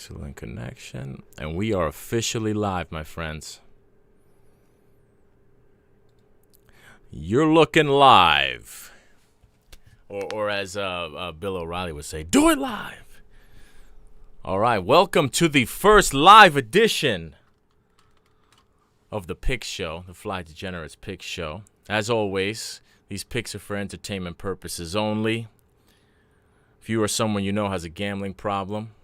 Excellent connection. And we are officially live, my friends. You're looking live. Or as Bill O'Reilly would say, do it live. All right, welcome to the first live edition of the Pick Show, the Fly Degenerates Pick Show. As always, these picks are for entertainment purposes only. If you or someone you know has a gambling problem,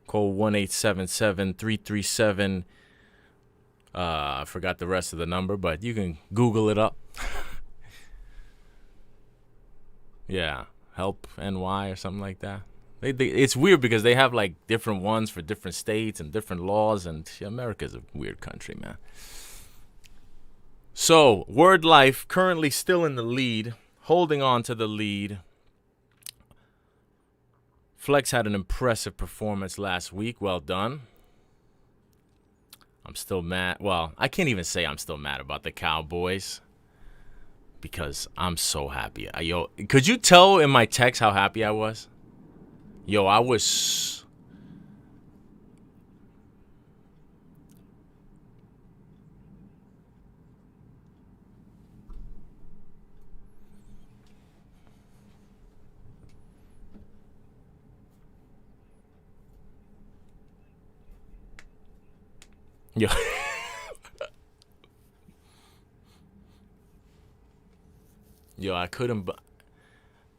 call 1-877-337. I forgot the rest of the number, but you can Google it up. Yeah, Help NY or something like that. It's weird because they have like different ones for different states and different laws, and America's a weird country, man. So, Word Life currently still in the lead, holding on to the lead. Flex had an impressive performance last week. Well done. I'm still mad. Well, I can't even say I'm still mad about the Cowboys because I'm so happy. Yo, could you tell in my text how happy I was? Yo, I was... Yo. Yo, I couldn't...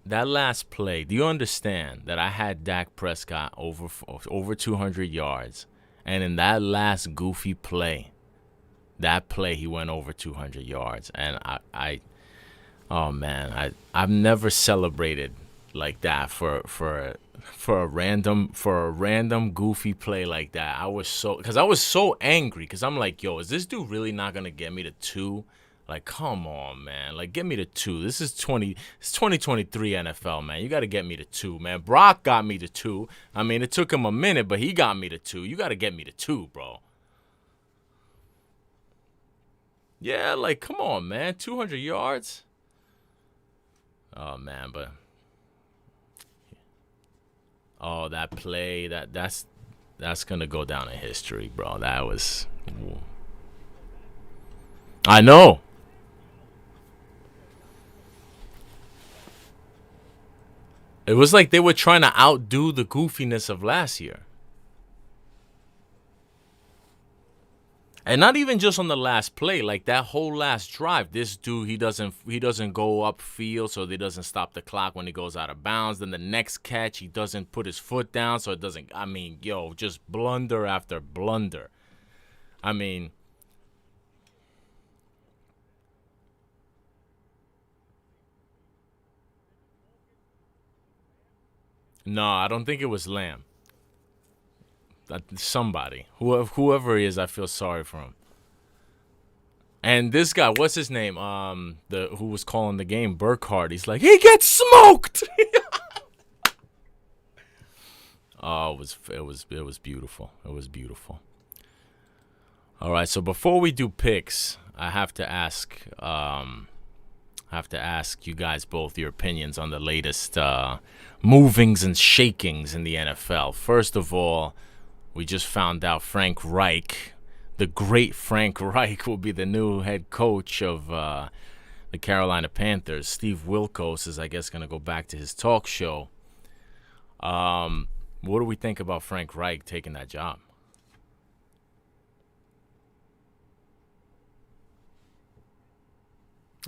That last play, do you understand that I had Dak Prescott over 200 yards, and in that last goofy play, he went over 200 yards, and oh man, I've never celebrated like that for a random goofy play like that. I was so angry because I'm like, yo, is this dude really not gonna get me to 2? Like, come on, man. Like, get me to 2. It's 2023 NFL, man. You got to get me to 2, man. Brock got me to 2. I mean, it took him a minute, but he got me to 2. You got to get me to 2, bro. Yeah, like, come on, man. 200 yards? Oh, man, but... Oh, that play, that's going to go down in history, bro. That was... Ooh. I know. It was like they were trying to outdo the goofiness of last year. And not even just on the last play, like that whole last drive. This dude, he doesn't go upfield, so he doesn't stop the clock when he goes out of bounds. Then the next catch, he doesn't put his foot down, so it doesn't. I mean, yo, just blunder after blunder. I mean, no, I don't think it was Lamb. Somebody, whoever he is, I feel sorry for him. And this guy, what's his name? Who was calling the game, Burkhardt. He's like, he gets smoked. Oh, it was beautiful. It was beautiful. All right, so before we do picks, I have to ask you guys both your opinions on the latest movings and shakings in the NFL. First of all, we just found out Frank Reich, the great Frank Reich, will be the new head coach of the Carolina Panthers. Steve Wilkos is, I guess, going to go back to his talk show. What do we think about Frank Reich taking that job?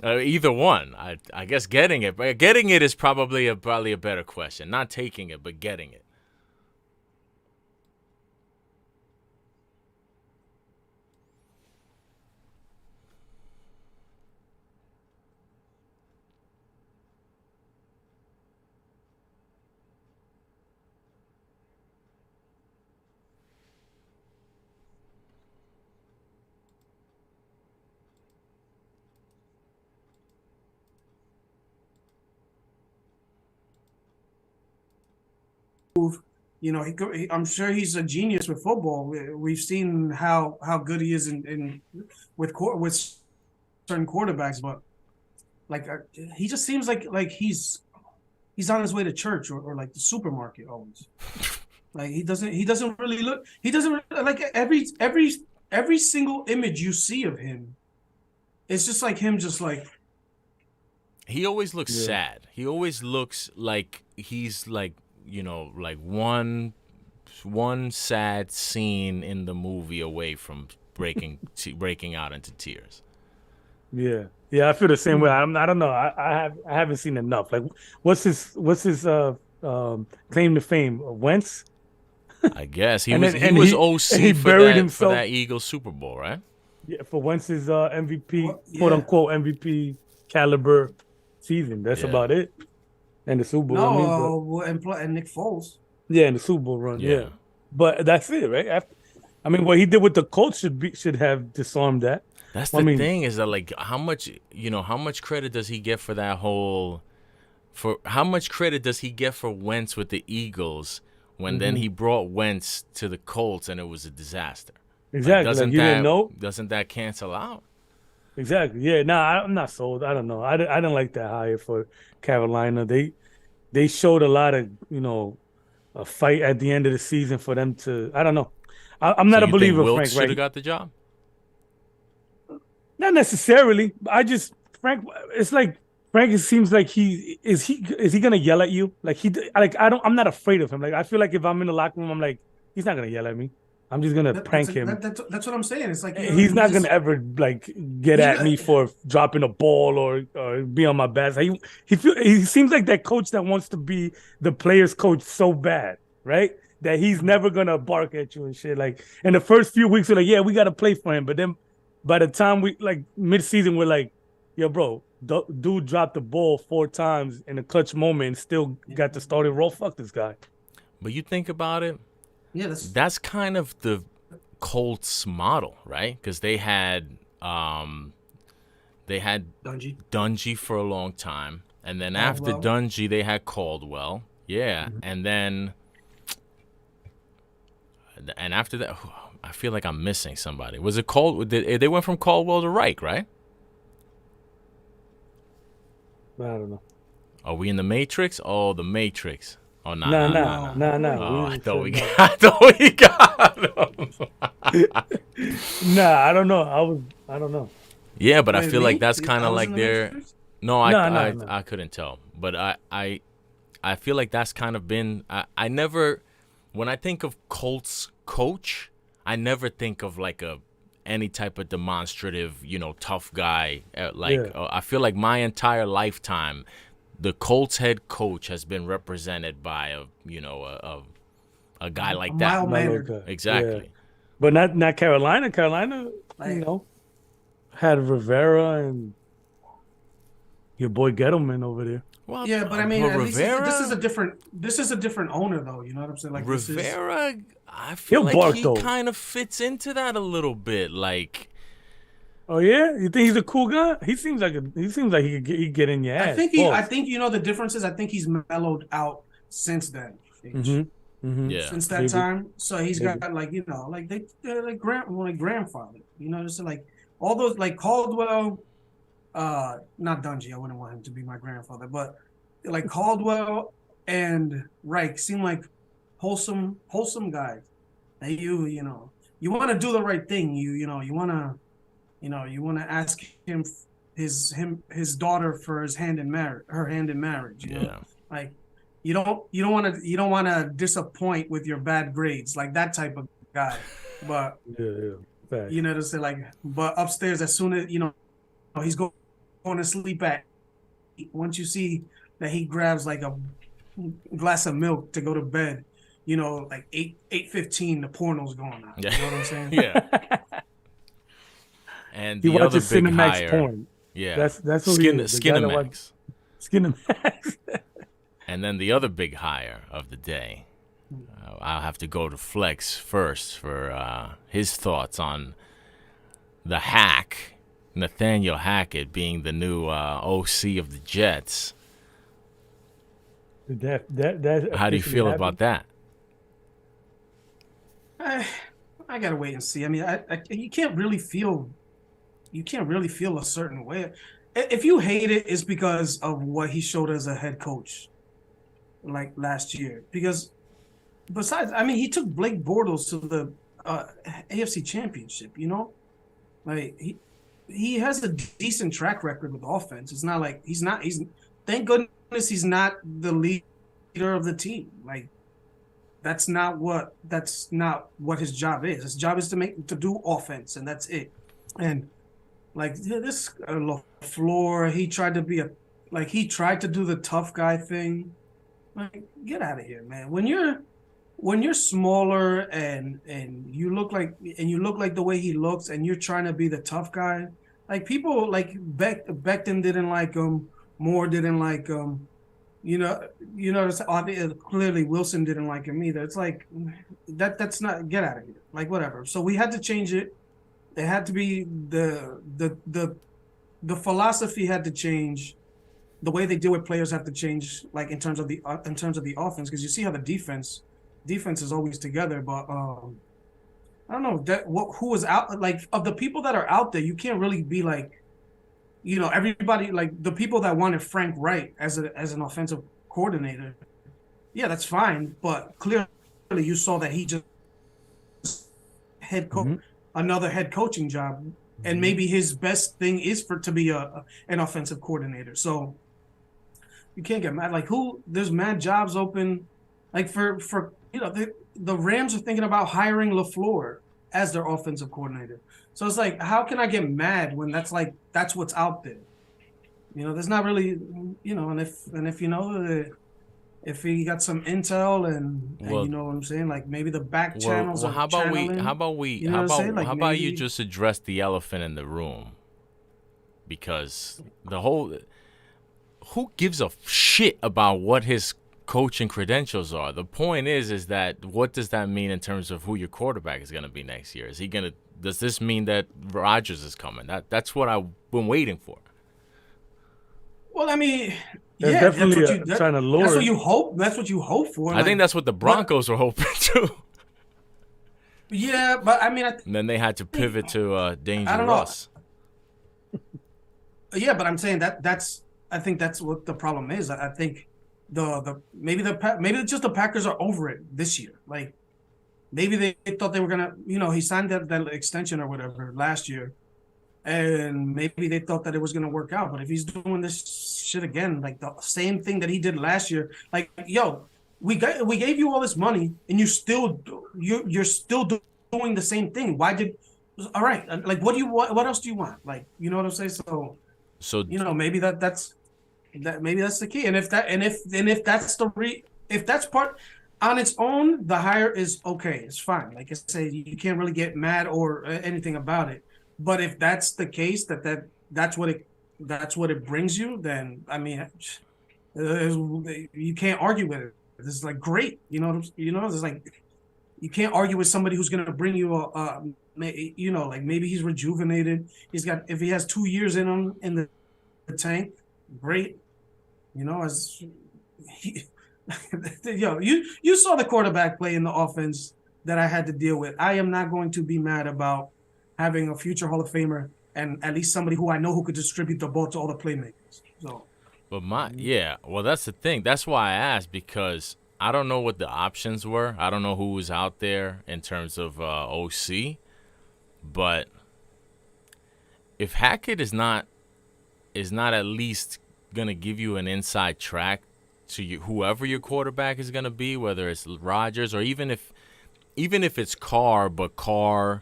Either one. I guess getting it is probably a better question. Not taking it, but getting it. You know, I'm sure he's a genius with football. We've seen how good he is with certain quarterbacks, but like he just seems like he's on his way to church or like the supermarket always. Like he doesn't really look. He doesn't like every single image you see of him. It's just like him, just like He always looks Yeah. sad. He always looks like he's like, like one sad scene in the movie away from breaking out into tears. Yeah. Yeah, I feel the same way. I don't know. I haven't seen enough. Like, what's his claim to fame? Wentz, I guess he and was then he was and he OC for buried that for himself. that Eagles Super Bowl, right? Yeah, for Wentz's MVP, what? quote Yeah. unquote MVP caliber season. That's Yeah. about it. And the Super Bowl. I No, mean, but well, and Nick Foles. yeah, and the Super Bowl run. Yeah, Yeah. but that's it, right? I mean, what he did with the Colts should have disarmed that. That's I the mean, thing is that like how much credit does he get for that whole for how much credit does he get for Wentz with the Eagles when then he brought Wentz to the Colts and it was a disaster? exactly. Like you didn't know. Doesn't that cancel out? Exactly. Yeah. Nah, I'm not sold. I don't know. I didn't like that hire for Carolina. They showed a lot of a fight at the end of the season for them to. I don't know. I'm So not a you think believer, Wilkes Frank. should have Right? got the job? Not necessarily. I just Frank. It's like Frank. It seems like he gonna yell at you? Like I don't. I'm not afraid of him. Like I feel like if I'm in the locker room, I'm like he's not gonna yell at me. I'm just gonna prank him. That's what I'm saying. It's like He's not gonna ever like get He's at not- me for dropping a ball or be on my bad side. He seems like that coach that wants to be the player's coach so bad, right? That he's never gonna bark at you and shit. Like in the first few weeks, we're like, yeah, we gotta play for him. But then by the time we like mid-season, we're like, yo, bro, dude dropped the ball 4 times in a clutch moment and still got the starting role. Fuck this guy. But you think about it, Yeah, that's kind of the Colts model, right? Because they had Dungy. Dungy for a long time, and then after Caldwell. Dungy they had Caldwell, yeah, and then after that, I feel like I'm missing somebody. Was it They went from Caldwell to Reich, right? I don't know. Are we in the Matrix? Oh, the Matrix. Oh, no, Nah, no, nah, no. nah, nah. Oh, We I thought we said got. I thought we got him. Nah, I don't know. I don't know. Yeah, but I Wait, feel like me? that's I kind of was like in the their. Matrix? No, No. I couldn't tell, but I feel like that's kind of been. I never, when I think of Colts coach, I never think of like any type of demonstrative, tough guy. Yeah. I feel like my entire lifetime, the Colts head coach has been represented by a guy like A that. mild mannered. Okay. Exactly. Yeah. But not Carolina. Carolina, Like- had Rivera and your boy Gettleman over there. Well, Yeah, but I mean, but at least Rivera, this is a different owner, though. You know what I'm saying? Like this is, Rivera, I feel He'll like bark, he though. kind of fits into that a little bit. Like, Oh yeah, you think he's a cool guy? He seems like he could get in your ass. I think the difference is I think he's mellowed out since then. yeah, Since that Maybe. time, so he's Maybe. got like they're like grandfather. Just like all those like Caldwell, not Dungy. I wouldn't want him to be my grandfather, but like Caldwell and Reich seem like wholesome guys. That you want to do the right thing. You want to ask him his daughter for her hand in marriage. You know? yeah. Like you don't want to disappoint with your bad grades, like that type of guy. But Yeah. Fact. to say like, but upstairs as soon as he's going to sleep at, once you see that he grabs like a glass of milk to go to bed, like 8:15, the porno's going on. Yeah. You know what I'm saying? Yeah. And He the other watches big Cinemax hire, porn. yeah, That's what he is. The guy that Skinemax. Skinemax. And then the other big hire of the day, I'll have to go to Flex first for his thoughts on the hack, Nathaniel Hackett being the new OC of the Jets. That How do you feel about that? I gotta wait and see. I mean, you can't really feel a certain way. If you hate it, it's because of what he showed as a head coach, like last year. Because besides, I mean, he took Blake Bortles to the AFC Championship. You know, like he has a decent track record with offense. It's not like he's not. He's thank goodness he's not the leader of the team. Like that's not what his job is. His job is to do offense, and that's it. And like this LaFleur, he tried to do the tough guy thing. Like, get out of here, man. When you're smaller and you look like the way he looks, and you're trying to be the tough guy, like people like Becton didn't like him, Moore didn't like him. Clearly Wilson didn't like him either. It's like that's not, get out of here. Like whatever. So we had to change it. It had to be the philosophy had to change. The way they deal with players have to change, like in terms of the offense, because you see how the defense is always together. But I don't know who was out, like of the people that are out there. You can't really be like, everybody, like the people that wanted Frank Wright as an offensive coordinator. Yeah, that's fine, but clearly you saw that he just head coach, another head coaching job, and maybe his best thing is to be an offensive coordinator. So you can't get mad. Like there's mad jobs open, like for the Rams are thinking about hiring LaFleur as their offensive coordinator. So it's like, how can I get mad when that's what's out there? There's not really, and if if he got some intel and you know what I'm saying, like maybe the back channels. How about you just address the elephant in the room? Because who gives a shit about what his coaching credentials are? The point is that what does that mean in terms of who your quarterback is going to be next year? Does this mean that Rodgers is coming? That's what I've been waiting for. Well, I mean, There's definitely trying to lure. That's what you hope. That's what you hope for. I think that's what the Broncos were hoping too. Yeah, but I mean, and then they had to pivot to Dangerous. Yeah, but I'm saying I think that's what the problem is. I think maybe just the Packers are over it this year. Like maybe they thought they were gonna, he signed that extension or whatever last year, and maybe they thought that it was gonna work out. But if he's doing this shit again, like the same thing that he did last year, like we gave you all this money and you're still doing the same thing. All right, like what do you want? What else do you want? Like, you know what I'm saying? So maybe that's the key. And if that's part on its own, the hire is okay. It's fine. Like I say, you can't really get mad or anything about it. But if that's the case, that's what it brings you, then I mean, you can't argue with it. This is like great. It's like you can't argue with somebody who's going to bring you like maybe he's rejuvenated. If he has 2 years in him in the tank, great. You saw the quarterback play in the offense that I had to deal with. I am not going to be mad about having a future Hall of Famer and at least somebody who I know who could distribute the ball to all the playmakers. So, but that's the thing. That's why I asked, because I don't know what the options were. I don't know who was out there in terms of OC. But if Hackett is not at least gonna give you an inside track to whoever your quarterback is gonna be, whether it's Rodgers or even if it's Carr, but Carr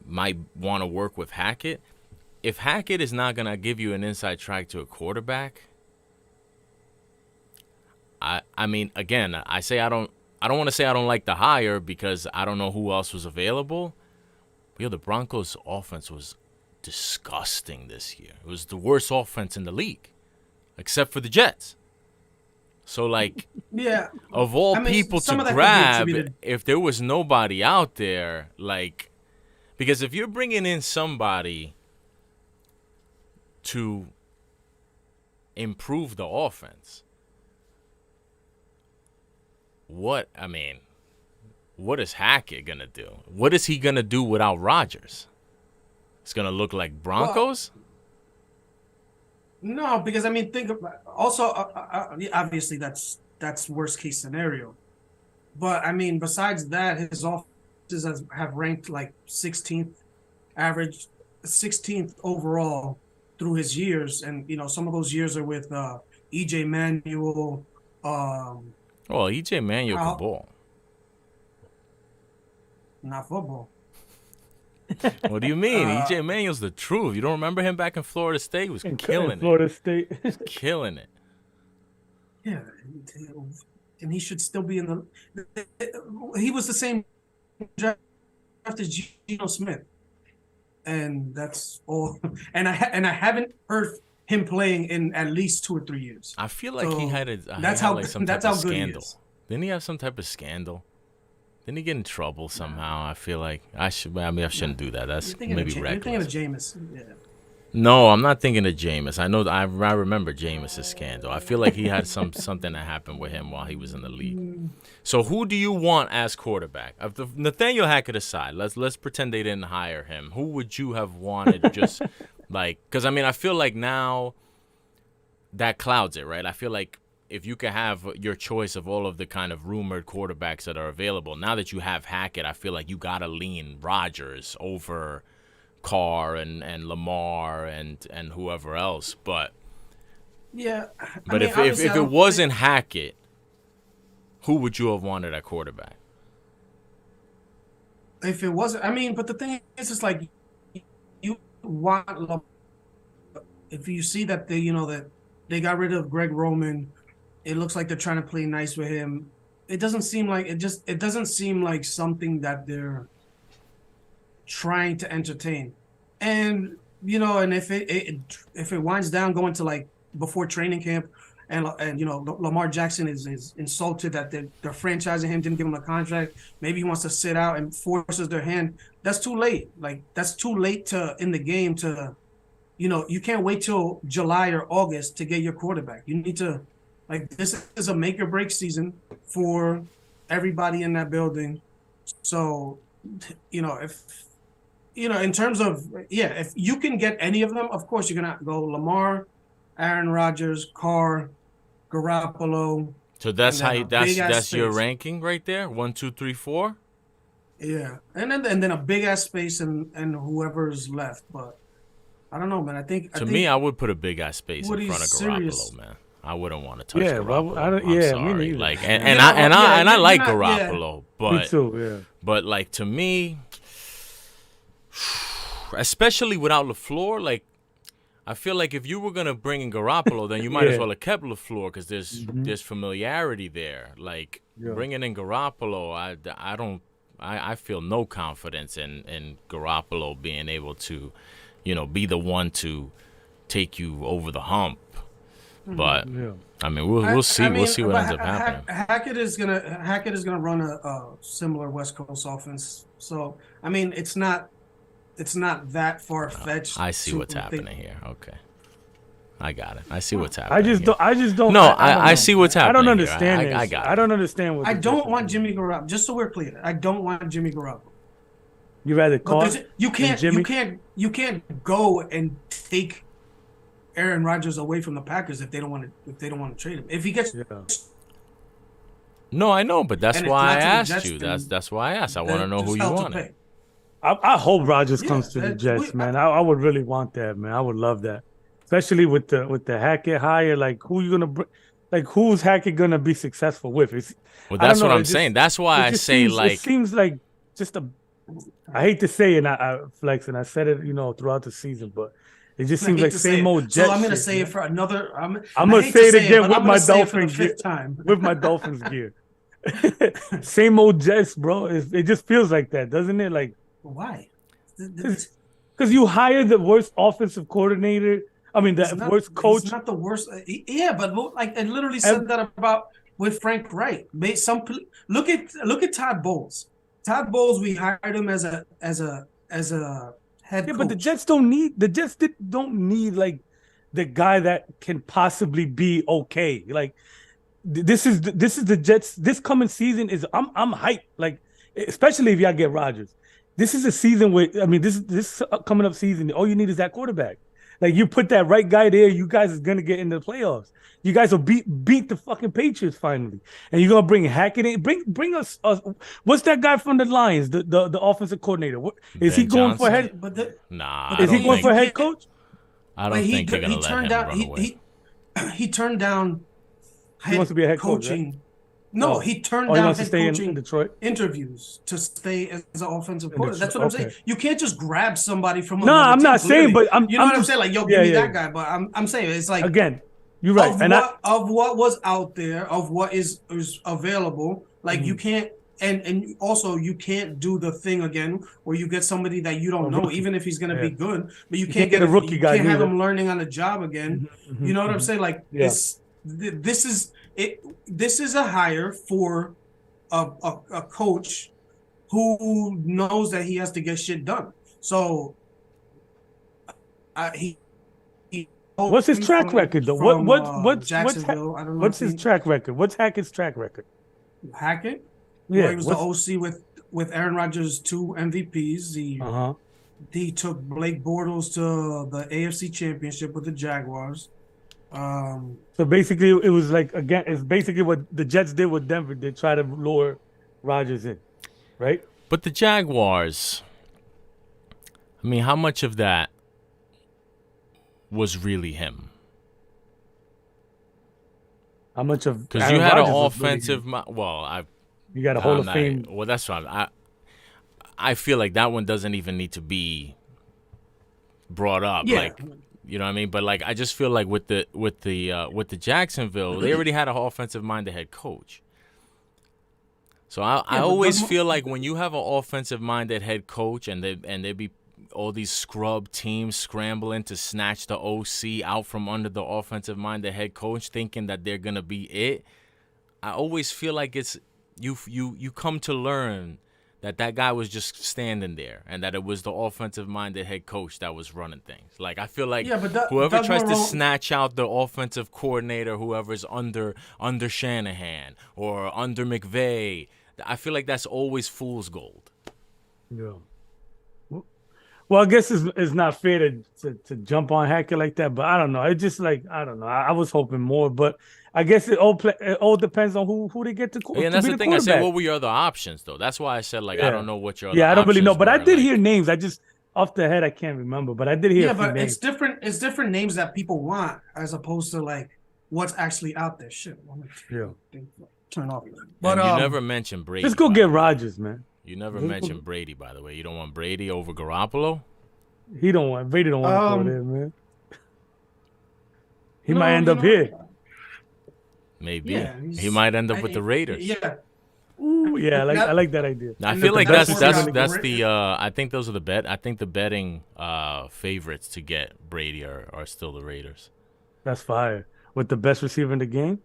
might want to work with Hackett. If Hackett is not gonna give you an inside track to a quarterback, I mean, again, I don't want to say I don't like the hire because I don't know who else was available. But the Broncos' offense was disgusting this year. It was the worst offense in the league, except for the Jets. So, like, of all people to grab, if there was nobody out there, like, because if you're bringing in somebody to improve the offense, what is Hackett going to do? What is he going to do without Rodgers? It's going to look like Broncos? No, because I mean, think about also obviously that's worst case scenario, But I mean, besides that, his offenses have ranked like 16th average, 16th overall through his years, and some of those years are with EJ Manuel. Oh, EJ Manuel could How ball. not football. What do you mean? Uh, EJ Manuel's the truth. You don't remember him back in Florida State? He was in killing it. Florida State. Killing it. yeah, and he should still be in the. He was the same draft as Geno Smith, and that's all. And I haven't heard him playing in at least 2 or 3 years. I feel like he had That's how like some that's type how of good he scandal. is. Didn't he have some type of scandal? Didn't he get in trouble somehow? I feel like I shouldn't do that. That's maybe You're thinking of reckless. Jameis. Yeah. No, I'm not thinking of Jameis. I remember Jameis' scandal. I feel like he had something that happened with him while he was in the league. So who do you want as quarterback? Of the Nathaniel Hackett aside, let's pretend they didn't hire him. Who would you have wanted? Just because I feel like now that clouds it, right? I feel like if you can have your choice of all of the kind of rumored quarterbacks that are available, now that you have Hackett, I feel like you gotta lean Rodgers over Carr and Lamar and whoever else. But Yeah. if it wasn't Hackett, who would you have wanted at quarterback? If it wasn't, but the thing is, it's like you want. If you see that that they got rid of Greg Roman, it looks like they're trying to play nice with him. It doesn't seem like it doesn't seem like something that they're trying to entertain. And and if it winds down going to like before training camp, and Lamar Jackson is insulted that they're franchising him, didn't give him a contract. Maybe he wants to sit out and forces their hand. That's too late. Like that's too late to in the game to, you can't wait till July or August to get your quarterback. You need to, this is a make or break season for everybody in that building. So, if in terms of if you can get any of them, of course you're gonna go Lamar, Aaron Rodgers, Carr, Garoppolo. So that's that's your ranking right there. 1, 2, 3, 4. Yeah, and then a big ass space and whoever's left. But I don't know, man. I think I would put a big ass space in front of Garoppolo, man. I wouldn't want to touch Garoppolo. I'm sorry. Me neither. Like I like Garoppolo, but me too, yeah. But like to me, especially without LaFleur, like I feel like if you were gonna bring in Garoppolo, then you might as well have kept LaFleur because there's familiarity there. Like bringing in Garoppolo, I feel no confidence in Garoppolo being able to, be the one to take you over the hump. But we'll see. We'll see what ends up happening. Hackett is gonna run a similar West Coast offense. So it's not that far fetched. I see what's happening here. Okay, I got it. I see what's happening. I just don't. No, I see what's happening. I don't understand here. I got it. I don't understand what. I don't want Jimmy Garoppolo. Just so we're clear, I don't want Jimmy Garoppolo. You rather call you can't go and take Aaron Rodgers away from the Packers if they don't want to trade him. If he gets No, I know, but that's why I asked you. That's why I asked. I want to know who you wanted. I hope Rodgers comes to the Jets, man. I would really want that, man. I would love that, especially with the Hackett hire. Like, who you gonna bring? Like, who's Hackett gonna be successful with? That's what I'm saying. That's why I say it seems like just a. I hate to say it, and I flex, and I said it, throughout the season, but it just seems like same old Jets. So I'm gonna say it for another. I'm gonna say it again with my Dolphins gear. With my Dolphins gear. Same old Jets, bro. It just feels like that, doesn't it? Like. Why? Because you hire the worst offensive coordinator. Worst coach. He's not the worst. Yeah, but like I literally said that about with Frank Wright. Look at Todd Bowles. Todd Bowles, we hired him as a head coach. But the Jets don't need like the guy that can possibly be okay. Like this is the Jets. This coming season is I'm hyped. Like especially if y'all get Rodgers. This is a season where this coming up season. All you need is that quarterback. Like you put that right guy there, you guys is gonna get into the playoffs. You guys will beat the fucking Patriots finally, and you're gonna bring Hackett in. Bring us. What's that guy from the Lions? The offensive coordinator. What is he Ben going for? Johnson? Head? Nah, but I Is the he don't thing is, going you for think. head can't. coach? I But don't think they're gonna he let turned him down run away. he turned down He wants head to be a head coach, right? coaching. No, Oh. he turned Oh, he down wants to head stay in coaching Detroit. interviews to stay as an offensive In coordinator. That's what I'm saying. Okay. You can't just grab somebody from No, another I'm team. not saying, Clearly, but I'm you know I'm what I'm just saying. Like, yo, give yeah, me yeah, that yeah. guy. But I'm saying it's like Again, you're right. And of what was out there, of what is available. Like you can't, and also you can't do the thing again where you get somebody that you a don't know, rookie. even if he's gonna Yeah. be good, but you You can't can't get a rookie you guy can't have neither. him learning on the job again. You know what I'm saying? Like Yeah. this is it. This is a hire for a coach who knows that he has to get shit done. So he What's his track record though? from What's Jacksonville. I don't know what's if his he track record? What's Hackett's track record? Hackett. Yeah. Well, he was the OC with Aaron Rodgers' 2 MVPs. He took Blake Bortles to the AFC Championship with the Jaguars. So basically, it was like again, it's basically what the Jets did with Denver. They try to lure Rodgers in, right? But the Jaguars, I mean, how much of that was really him? How much of Because Aaron you had Rodgers an was really offensive. him? You got a Hall of Fame. Well, that's right. I feel like that one doesn't even need to be brought up. Yeah. Like, you know what I mean? But like, I just feel like with the Jacksonville, they already had an offensive-minded head coach. So I always feel like when you have an offensive-minded head coach and they be all these scrub teams scrambling to snatch the OC out from under the offensive-minded head coach, thinking that they're gonna be it. I always feel like it's you come to learn that guy was just standing there and that it was the offensive-minded head coach that was running things. Like, I feel like whoever tries to snatch out the offensive coordinator, whoever's under Shanahan or under McVay, I feel like that's always fool's gold. Yeah. Well, I guess it's not fair to jump on Hackett like that, but I don't know. It's just like, I don't know. I was hoping more, but I guess it all depends on who they get to Yeah, and that's the thing. I said, what were your other options, though? That's why I said, like, I don't know what your other I don't really know, but I did like, hear names. I just off the head I can't remember, but I did hear. Yeah, a few but names. it's different names that people want as opposed to like what's actually out there. Shit. Turn off. But you never mentioned Brady. Let's go get Rodgers, man. You never mentioned Brady, by the way. You don't want Brady over Garoppolo? Brady don't want to go there, man. He might end up here. Maybe. Yeah, he might end up with the Raiders. Yeah. Ooh, yeah, I like that idea. I feel like that's the I think those are I think the betting favorites to get Brady are still the Raiders. That's fire. With the best receiver in the game?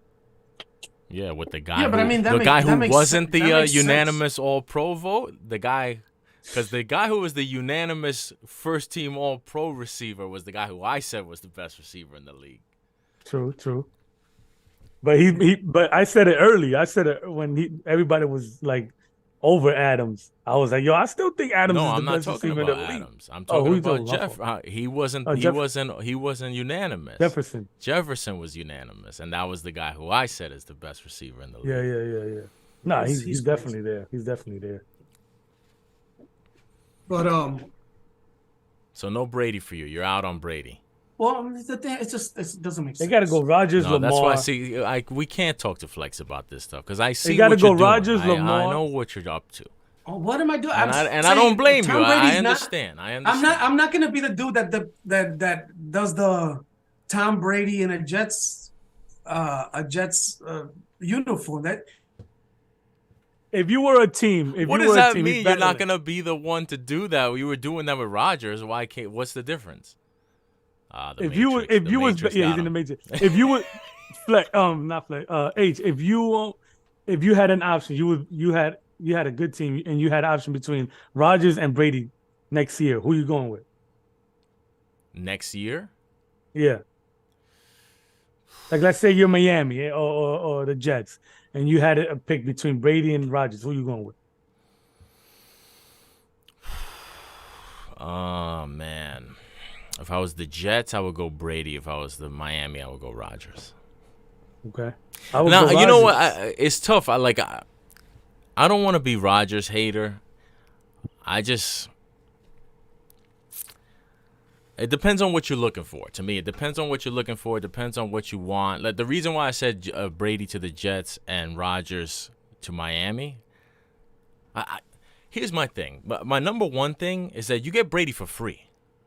Yeah, with the guy. Yeah, but I mean, the guy who wasn't the unanimous sense. All-Pro vote. The guy, because the guy who was the unanimous first-team All-Pro receiver was the guy who I said was the best receiver in the league. True. But but I said it early. I said it when everybody was like over Adams. I was like, yo, I still think Adams is the best receiver in the league. Adams. I'm talking about Jeff. He wasn't unanimous. Jefferson was unanimous, and that was the guy who I said is the best receiver in the league. Yeah. Nah, he's definitely there. He's definitely there. But so no Brady for you. You're out on Brady. Well, the thing, it doesn't make sense. They got to go Rodgers, Lamar. That's why I see. We can't talk to Flex about this stuff because I see. They got to go Rodgers, Lamar. I know what you're up to. Oh, what am I doing? And I don't blame you. I understand. I'm not gonna be the dude that does the Tom Brady in a Jets uniform. That if you were a team, what does that mean? You're not gonna be the one to do that. You were doing that with Rodgers. Why can't? What's the difference? If you was he's in the Matrix. If you would Flex, not Flex, H. If you had an option, you had a good team and you had an option between Rodgers and Brady next year. Who you going with? Next year? Yeah. Like let's say you're Miami or the Jets, and you had a pick between Brady and Rodgers. Who you going with? Oh man. If I was the Jets, I would go Brady. If I was the Miami, I would go Rodgers. Okay. I would Now go you know what? Rodgers. It's tough. I don't want to be Rodgers hater. I just. It depends on what you're looking for. To me, it depends on what you're looking for. It depends on what you want. Like the reason why I said Brady to the Jets and Rodgers to Miami. Here's my thing. My number one thing is that you get Brady for free.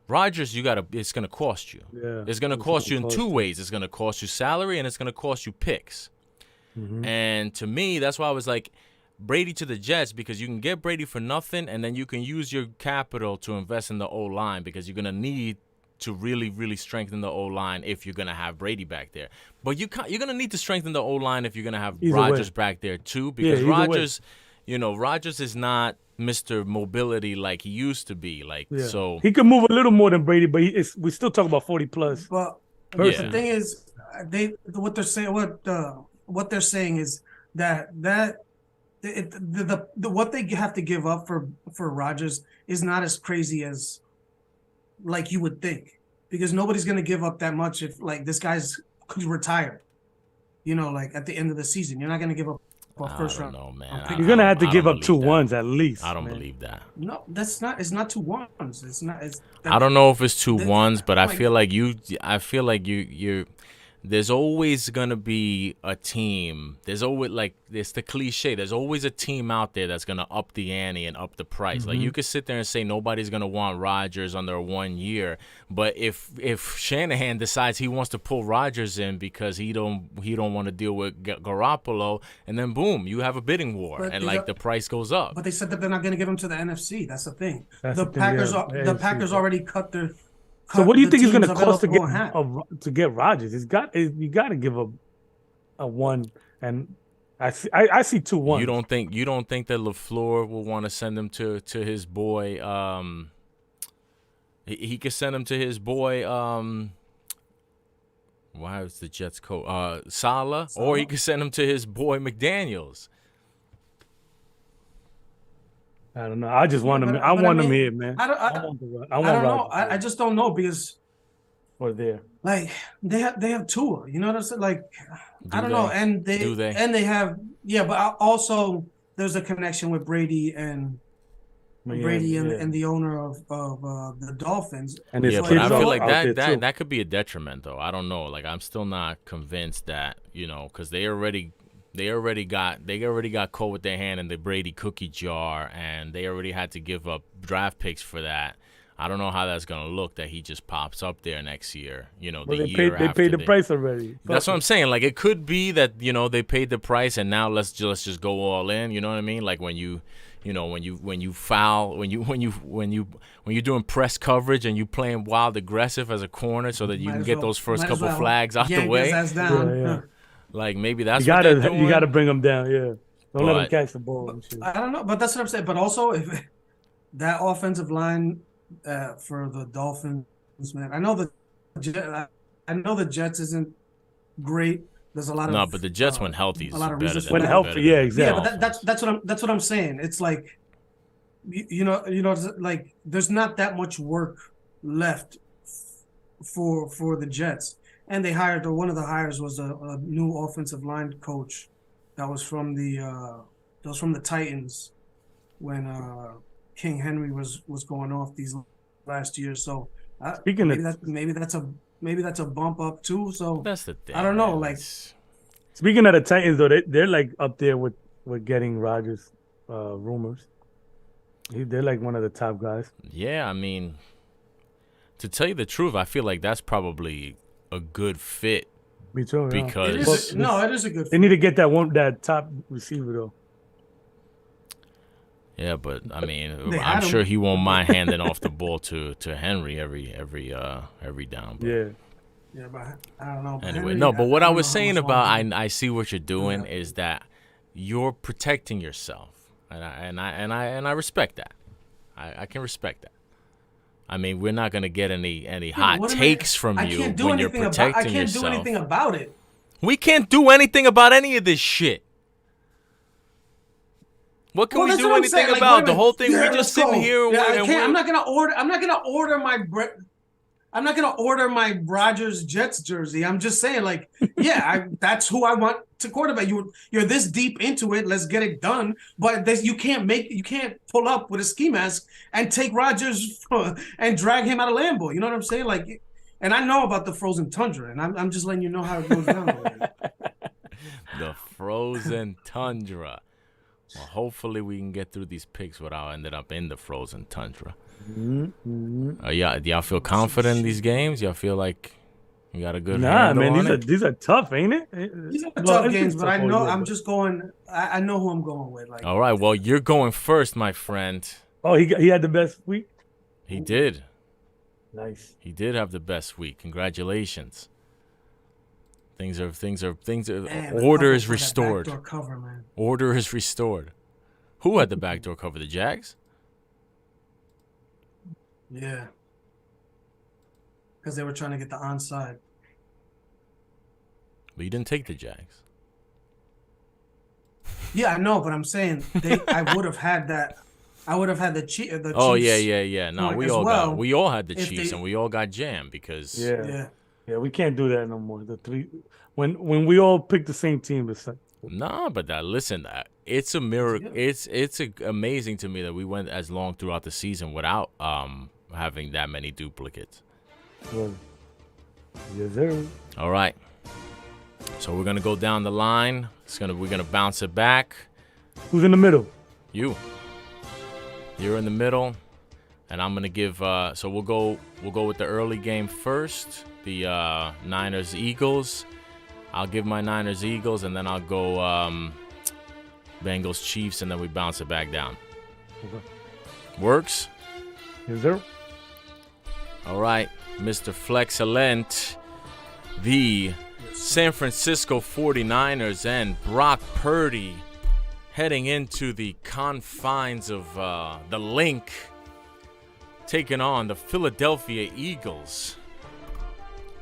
Rodgers, it's gonna cost you. Yeah. It's gonna cost you in two ways. It's gonna cost you salary and it's gonna cost you picks. Mm-hmm. And to me, that's why I was like Brady to the Jets, because you can get Brady for nothing, and then you can use your capital to invest in the O-line, because you're gonna need to really, really strengthen the O-line if you're gonna have Brady back there. But you're gonna need to strengthen the O-line if you're gonna have Rodgers back there too, because Rodgers, Rodgers is not Mr. Mobility like he used to be. So he could move a little more than Brady, but we still talk about 40 plus. But the thing is, what they're saying is that what they have to give up for Rodgers is not as crazy as like you would think, because nobody's gonna give up that much if like this guy's could retire. Like at the end of the season, you're not gonna give up a first round. No, man. You're gonna have to give up 2 ones at least. I don't believe that. No, that's not. It's not 2 ones. It's not. I don't know if it's 2 ones, but I feel like you. There's always gonna be a team. There's always it's the cliche. There's always a team out there that's gonna up the ante and up the price. Mm-hmm. Like you could sit there and say nobody's gonna want Rodgers under 1 year, but if Shanahan decides he wants to pull Rodgers in because he don't want to deal with Garoppolo, and then boom, you have a bidding war, and the price goes up. But they said that they're not gonna give him to the NFC. That's the thing. That's the Packers. The Packers already cut their. So what do you think it's going to cost to get Rodgers? You got to give a 1, and I see 2 1s. You don't think that LaFleur will want to send him to his boy? He could send him to his boy. Why is the Jets coach Saleh, or he could send him to his boy McDaniels. I don't know. I just want him. I want him here, man. I don't know. I just don't know because. Or there. Like they have Tua. You know what I'm saying? Like I don't know. And they have but also there's a connection with Brady and and the owner of the Dolphins. And but I feel like that could be a detriment though. I don't know. Like I'm still not convinced that because they already got caught with their hand in the Brady cookie jar, and they already had to give up draft picks for that. I don't know how that's gonna look that he just pops up there next year. They paid the price already. That's what I'm saying. Like it could be that they paid the price, and now let's just go all in. You know what I mean? Like when you foul, when you're doing press coverage and you playing wild aggressive as a corner, so that you can get those first couple flags out the way. Like maybe that's what they're doing. You gotta bring them down. Yeah, don't let them catch the ball. I don't know, but that's what I'm saying. But also, if that offensive line for the Dolphins, man, I know the Jets isn't great. There's a lot of but the Jets when healthy, a lot of reasons when healthy. Yeah, exactly. Yeah, but that's what I'm saying. It's like like there's not that much work left for the Jets. And they hired one of the hires was a new offensive line coach that was from the Titans when King Henry was going off these last years. So maybe that's a bump up too. So that's the thing. I don't know. Like speaking of the Titans though, they're like up there with getting Rodgers rumors. They're like one of the top guys. Yeah, I mean, to tell you the truth, I feel like that's probably a good fit. Me too. Because it is a good fit. They need to get that top receiver though. Yeah, but I mean, I'm sure he won't mind handing off the ball to Henry every down. But. Yeah, but I don't know. Anyway, Henry, but what I was saying about I see what you're doing is that you're protecting yourself, and I respect that. I can respect that. I mean, we're not gonna get any hot takes from you when you're protecting yourself. I can't do anything about it. We can't do anything about any of this shit. What can we do anything about? The whole thing, we're just sitting here. I'm not gonna order my bread. I'm not gonna order my Rogers Jets jersey. I'm just saying, like, yeah, that's who I want to quarterback. You're this deep into it. Let's get it done. But you can't pull up with a ski mask and take Rogers and drag him out of Lambeau. You know what I'm saying? Like, and I know about the frozen tundra, and I'm just letting you know how it goes down over there. The frozen tundra. Well, hopefully we can get through these picks without ending up in the frozen tundra. Yeah, do y'all feel confident in these games? Y'all feel like you got a good handle man, on these are tough, ain't it? These are tough games, but I know I'm just going. I know who I'm going with. Like, all right, well, you're going first, my friend. Oh, he had the best week. He did. Nice. He did have the best week. Congratulations. Things are. man, Order is restored. Backdoor cover, man. Order is restored. Who had the backdoor cover? The Jags? Yeah. Because they were trying to get the onside. But you didn't take the Jags. Yeah, I know, but I'm saying I would have had that. I would have had the Chiefs. Oh yeah. No, we all had the Chiefs, and we all got jammed because yeah, we can't do that no more. The three when we all pick the same team, it's like no, but listen, it's a miracle. It's amazing to me that we went as long throughout the season without having that many duplicates. Well, yes, sir. All right, so we're gonna go down the line. We're gonna bounce it back. Who's in the middle? You're in the middle, and I'm gonna give. So we'll go with the early game first. The Niners Eagles. I'll give my Niners Eagles, and then I'll go Bengals Chiefs, and then we bounce it back down. Okay. Works? Yes, sir. All right, Mr. Flexcellent. The San Francisco 49ers and Brock Purdy heading into the confines of the link, taking on the Philadelphia Eagles.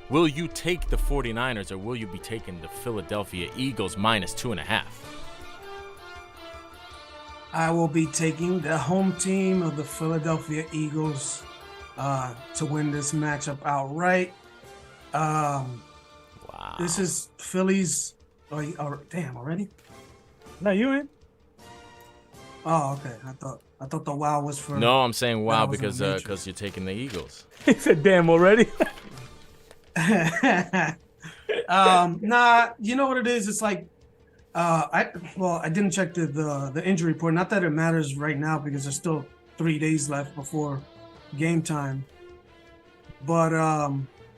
Will you take the 49ers or will you be taking the Philadelphia Eagles -2.5? I will be taking the home team of the Philadelphia Eagles to win this matchup outright. Wow. This is Philly's. Damn, already? No, you ain't. Oh, okay. I thought the wow was for. No, I'm saying wow was in because the Matrix. you're taking the Eagles. He said, "Damn already." Nah, you know what it is? It's like, I didn't check the injury report. Not that it matters right now because there's still 3 days left before game time. But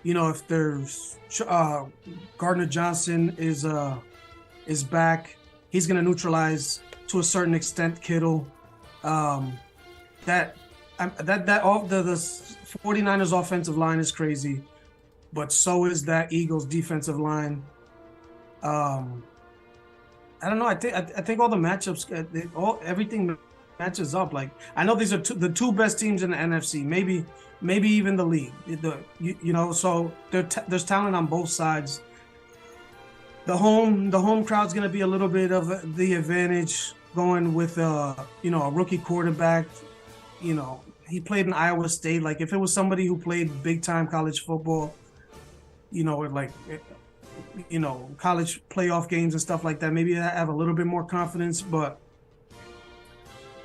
if there's Gardner Johnson is back, he's gonna neutralize to a certain extent Kittle. That all the 49ers offensive line is crazy. But so is that Eagles defensive line. I don't know. I think all the matchups, everything matches up. Like, I know these are the two best teams in the NFC, maybe even the league. So there's talent on both sides. The home crowd's gonna be a little bit of the advantage going with a rookie quarterback. He played in Iowa State. Like, if it was somebody who played big time college football, college playoff games and stuff like that, maybe I have a little bit more confidence, but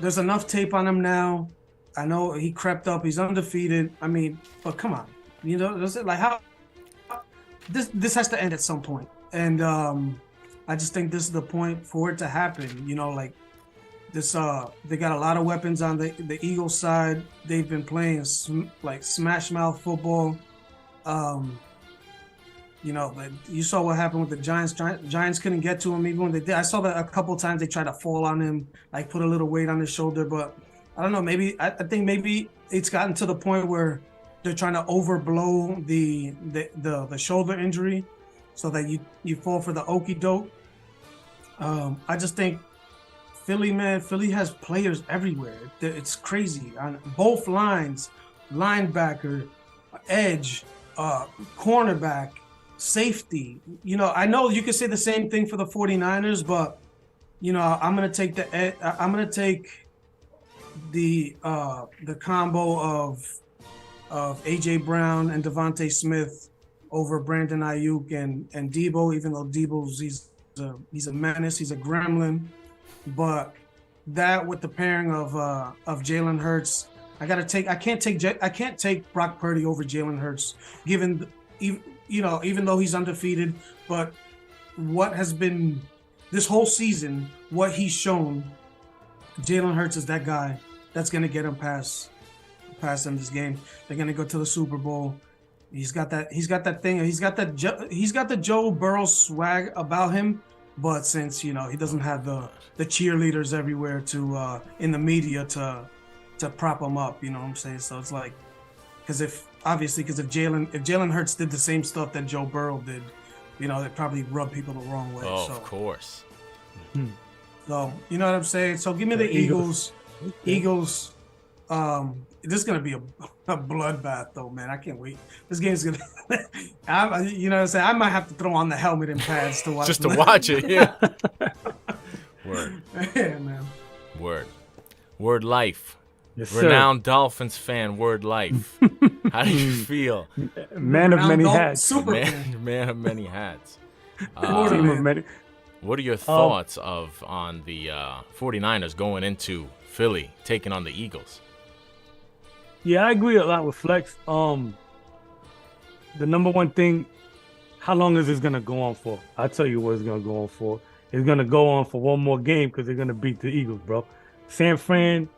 there's enough tape on him now. I know he crept up, he's undefeated. I mean, but come on, like how this has to end at some point. And I just think this is the point for it to happen. Like this, they got a lot of weapons on the Eagles side. They've been playing like smash mouth football. But you saw what happened with the Giants. Giants couldn't get to him even when they did. I saw that a couple times they tried to fall on him, like put a little weight on his shoulder. But I don't know. Maybe I think maybe it's gotten to the point where they're trying to overblow the shoulder injury, so that you fall for the okie doke. I just think Philly has players everywhere. It's crazy on both lines, linebacker, edge, cornerback, safety. I know you could say the same thing for the 49ers, but I'm gonna take the combo of of AJ Brown and Devontae Smith over Brandon Ayuk and Debo. Even though Debo's he's a menace, he's a gremlin, but that with the pairing of Jalen Hurts, I can't take Brock Purdy over Jalen Hurts, given even though he's undefeated, but what has been this whole season, what he's shown, Jalen Hurts is that guy that's gonna get him past in this game. They're gonna go to the Super Bowl. He's got that thing. He's got the Joe Burrow swag about him. But since he doesn't have the cheerleaders everywhere to in the media to prop him up, you know what I'm saying? So it's like, because if Jalen Hurts did the same stuff that Joe Burrow did, they'd probably rub people the wrong way. Oh, so, of course. So you know what I'm saying? So give me the Eagles. Eagles. This is gonna be a bloodbath, though, man. I can't wait. This game's gonna. You know what I'm saying? I might have to throw on the helmet and pads to watch. Just to watch it, yeah. Word. Yeah, man. Word life. Yes, Renowned Dolphins fan, Word life. How do you feel? Man of many hats. Superman. Man of many hats. Team of many. What are your thoughts on the 49ers going into Philly, taking on the Eagles? Yeah, I agree a lot with Flex. The number one thing, how long is this gonna go on for? I'll tell you what it's gonna go on for. It's gonna go on for one more game because they're gonna beat the Eagles, bro. San Fran,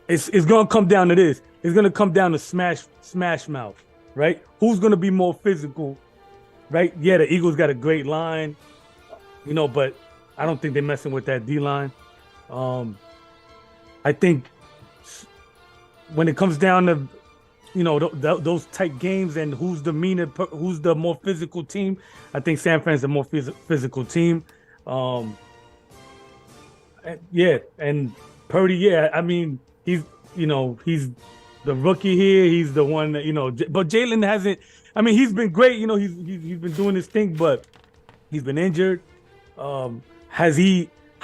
it's gonna come down to this. It's gonna come down to smash mouth, right? Who's gonna be more physical, right? Yeah, the Eagles got a great line, but I don't think they're messing with that D line. I think when it comes down to those tight games and who's the more physical team, I think San Fran's the more physical team. And Purdy, I mean, he's the rookie here. He's the one that but Jalen hasn't. I mean, he's been great. He's been doing his thing, but he's been injured. How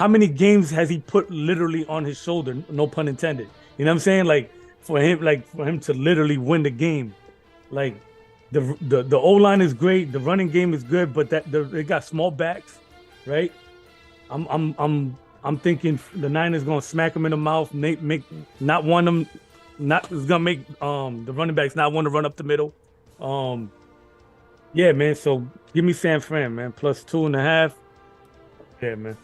many games has he put literally on his shoulder? No pun intended. You know what I'm saying? Like for him to literally win the game, like the O line is great, the running game is good, but they got small backs, right? I'm thinking the Niners gonna smack him in the mouth, make not want them, it's gonna make the running backs not want to run up the middle. Yeah, man. So give me San Fran, man, plus 2.5. Yeah, man.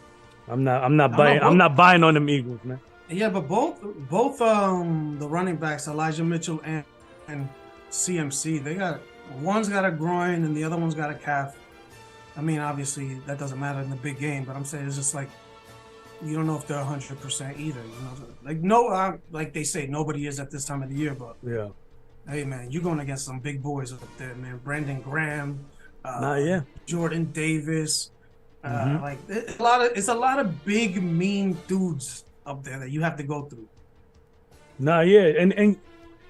I'm not buying on them Eagles, man. Yeah, but both the running backs, Elijah Mitchell and CMC, one's got a groin and the other one's got a calf. I mean, obviously that doesn't matter in the big game, but I'm saying it's just like you don't know if they're 100% either. Like they say, nobody is at this time of the year. But yeah, hey, man, you're going against some big boys up there, man. Brandon Graham, Jordan Davis. Like it's a lot of big mean dudes up there that you have to go through. And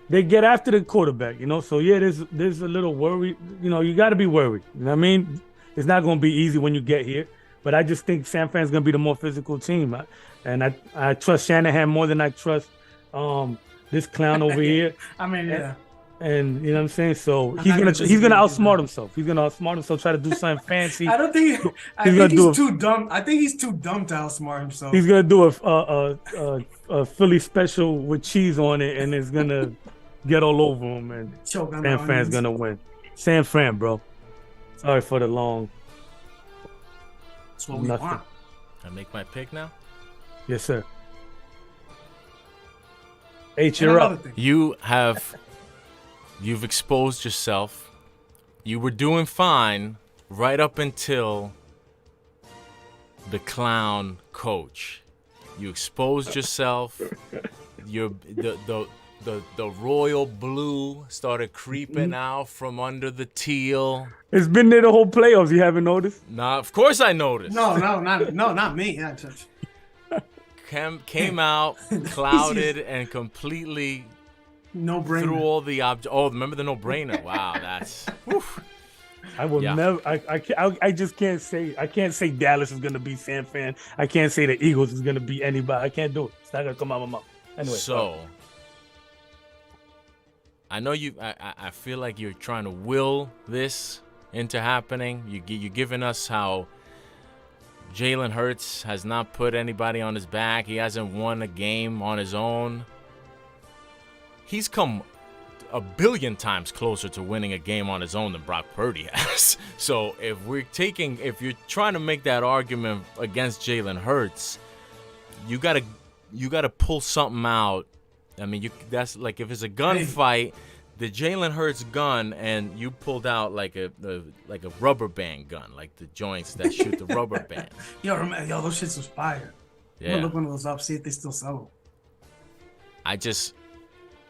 they get after the quarterback, So yeah, there's a little worry. You got to be worried. You know what I mean? It's not going to be easy when you get here, but I just think San Fran's going to be the more physical team, and I trust Shanahan more than I trust this clown over here. I mean, yeah. And you know what I'm saying? So he's gonna outsmart himself. He's gonna outsmart himself, try to do something fancy. I think he's too dumb. I think he's too dumb to outsmart himself. He's gonna do a Philly special with cheese on it, and it's gonna get all over him. And San Fran's gonna win. San Fran, bro. Sorry for the long. That's what we want. I make my pick now. Yes, sir. H, you're up. You've exposed yourself. You were doing fine right up until the clown coach. You exposed yourself. The royal blue started creeping out from under the teal. It's been there the whole playoffs. You haven't noticed? Nah, of course I noticed. No, not me. Came out clouded and completely. No brainer. Through all the remember the no brainer? Wow, that's. Oof. I will never. I just can't say. I can't say Dallas is gonna beat San Fran. I can't say the Eagles is gonna beat anybody. I can't do it. It's not gonna come out of my mouth. Anyway. So, I know you. I feel like you're trying to will this into happening. You're giving us how Jalen Hurts has not put anybody on his back. He hasn't won a game on his own. He's come a billion times closer to winning a game on his own than Brock Purdy has. So if you're trying to make that argument against Jalen Hurts, you gotta pull something out. I mean, that's like if it's a gunfight, the Jalen Hurts gun, and you pulled out like a rubber band gun, like the joints that shoot the rubber band. Yo, those shits was fire. Yeah. I'm gonna look one of those up, see if they still sell them.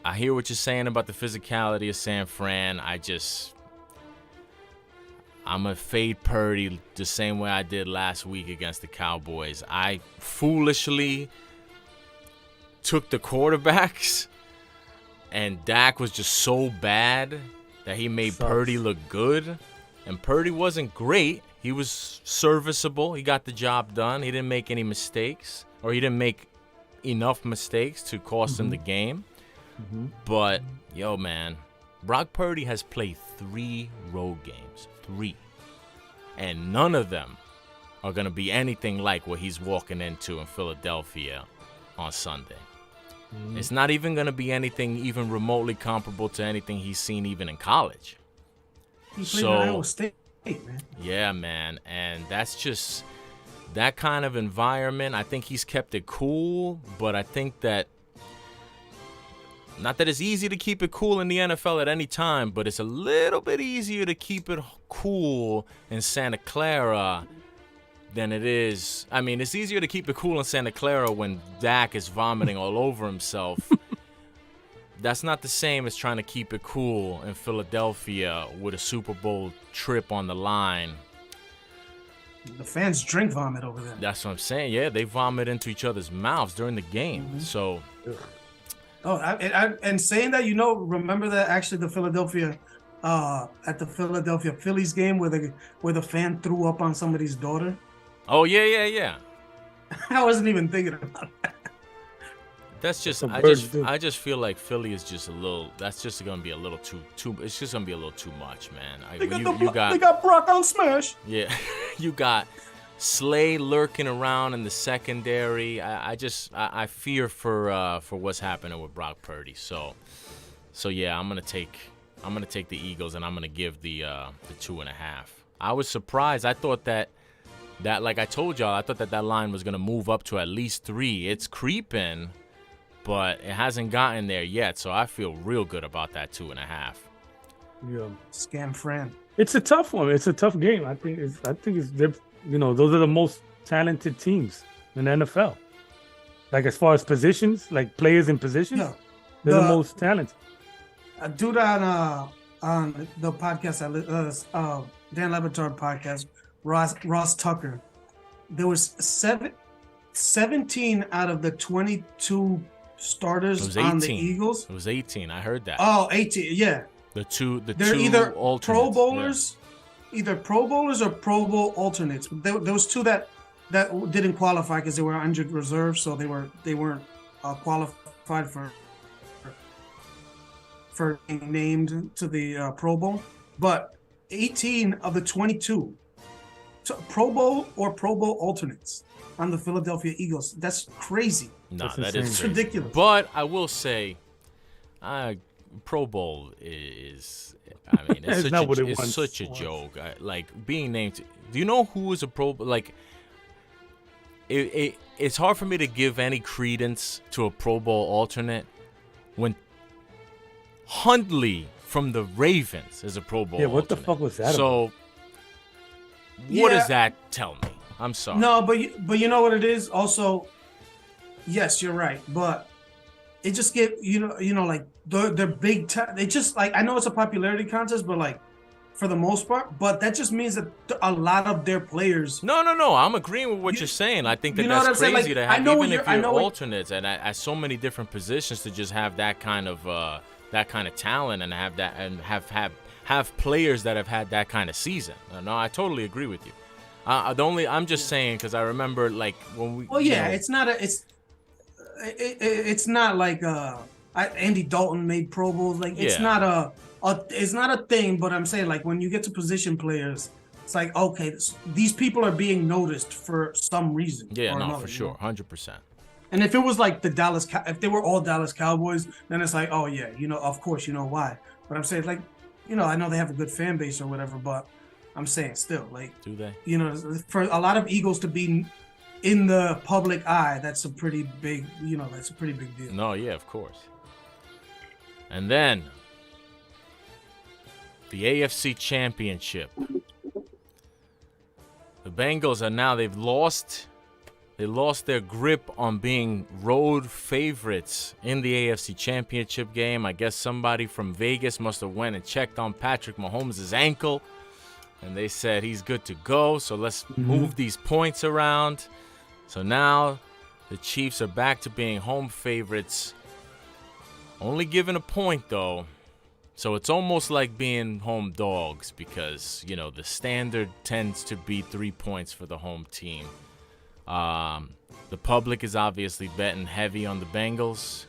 I hear what you're saying about the physicality of San Fran. I'm going to fade Purdy the same way I did last week against the Cowboys. I foolishly took the quarterbacks, and Dak was just so bad that he made Purdy look good. And Purdy wasn't great. He was serviceable. He got the job done. He didn't make any mistakes, or he didn't make enough mistakes to cost him the game. But, yo, man, Brock Purdy has played 3 road games. 3. And none of them are going to be anything like what he's walking into in Philadelphia on Sunday. It's not even going to be anything even remotely comparable to anything he's seen even in college. He played at Iowa State, man. Yeah, man. And that's just that kind of environment. I think he's kept it cool, but I think that not that it's easy to keep it cool in the NFL at any time, but it's a little bit easier to keep it cool in Santa Clara than it is. I mean, it's easier to keep it cool in Santa Clara when Dak is vomiting all over himself. That's not the same as trying to keep it cool in Philadelphia with a Super Bowl trip on the line. The fans drink vomit over there. That's what I'm saying. Yeah, they vomit into each other's mouths during the game. So... Oh, and saying that, remember that actually the Philadelphia, at the Philadelphia Phillies game where the fan threw up on somebody's daughter? Oh, yeah. I wasn't even thinking about that. That's just, I just feel like Philly is just a little, that's just going to be a little too, it's just going to be a little too much, man. They got Brock on smash. Yeah, you got Slay lurking around in the secondary. I fear for what's happening with Brock Purdy. So yeah, I'm gonna take the Eagles, and I'm gonna give the 2.5. I was surprised. I thought that like I told y'all, I thought that line was gonna move up to at least 3. It's creeping, but it hasn't gotten there yet. So I feel real good about that 2.5. Yeah, Scam Fran. It's a tough one. It's a tough game. I think it's those are the most talented teams in the NFL. Like as far as positions, like players in positions, they're the most talented. A dude on the podcast, Dan Le Batard podcast, Ross Tucker, there was 17 out of the 22 starters on the Eagles. It was 18. I heard that. Oh, 18. Yeah. They're either alternates. Pro Bowlers. Yeah. Either Pro Bowlers or Pro Bowl alternates. There was 2 that didn't qualify because they were injured reserves, so they weren't qualified for being named to the Pro Bowl. But 18 of the 22 Pro Bowl or Pro Bowl alternates on the Philadelphia Eagles. That's crazy. No, that is crazy. Ridiculous. But I will say, Pro Bowl is, I mean, it's such a joke. Like being named. Do you know who is a Pro? Like, it's hard for me to give any credence to a Pro Bowl alternate when Hundley from the Ravens is a Pro Bowl. Yeah, what alternate. The fuck was that? So, what does that tell me? I'm sorry. No, but you know what it is. Also, yes, you're right, but it just get like they're big. They just like, I know it's a popularity contest, but like for the most part, but that just means that a lot of their players. No. I'm agreeing with what you're saying. I think that's crazy to have, even if you're alternates and at so many different positions, to just have that kind of talent and have that and have players that have had that kind of season. No, I totally agree with you. I'm just saying because I remember like when we. Well, yeah, it's not like Andy Dalton made Pro Bowls. Like it's Yeah. not a thing. But I'm saying like when you get to position players, it's like okay, these people are being noticed for some reason. Yeah, or no, another, for you sure, know? 100%. And if it was like if they were all Dallas Cowboys, then it's like, oh yeah, of course, why. But I'm saying like, I know they have a good fan base or whatever, but I'm saying still like, Do they? For a lot of Eagles to be in the public eye, that's a pretty big, that's a pretty big deal. No, yeah, of course. And then the AFC Championship. The Bengals they lost their grip on being road favorites in the AFC Championship game. I guess somebody from Vegas must have went and checked on Patrick Mahomes' ankle, and they said he's good to go, so let's move these points around. So now the Chiefs are back to being home favorites, only given a point, though. So it's almost like being home dogs because, the standard tends to be 3 points for the home team. The public is obviously betting heavy on the Bengals.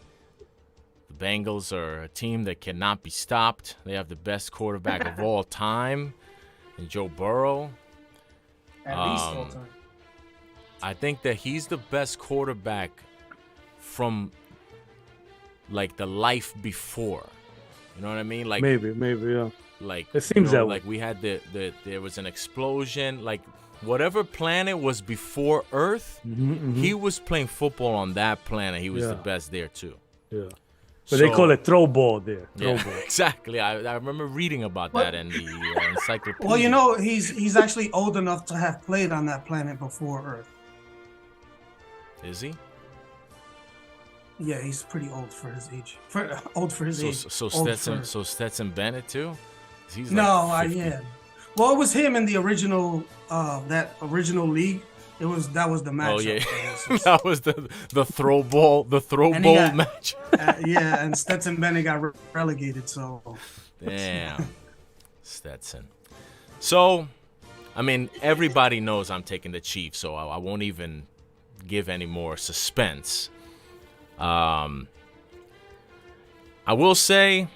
The Bengals are a team that cannot be stopped. They have the best quarterback of all time in Joe Burrow. At least all time. I think that he's the best quarterback from like the life before. You know what I mean? Like maybe, yeah. Like it seems that way. Like we had there was an explosion. Like whatever planet was before Earth, he was playing football on that planet. He was the best there too. Yeah. But they call it throw ball there. Throw ball. Exactly. I remember reading about that in the encyclopedia. Well, he's actually old enough to have played on that planet before Earth. Is he? Yeah, he's pretty old for his age. Old for his age. So Stetson Bennett too? He's like yeah. Well, it was him in the original that original league. That was the matchup. Oh yeah, that was the throw ball match. Yeah, and Stetson Bennett got relegated. So damn, Stetson. So, I mean, everybody knows I'm taking the Chiefs, so I won't even give any more suspense. I will say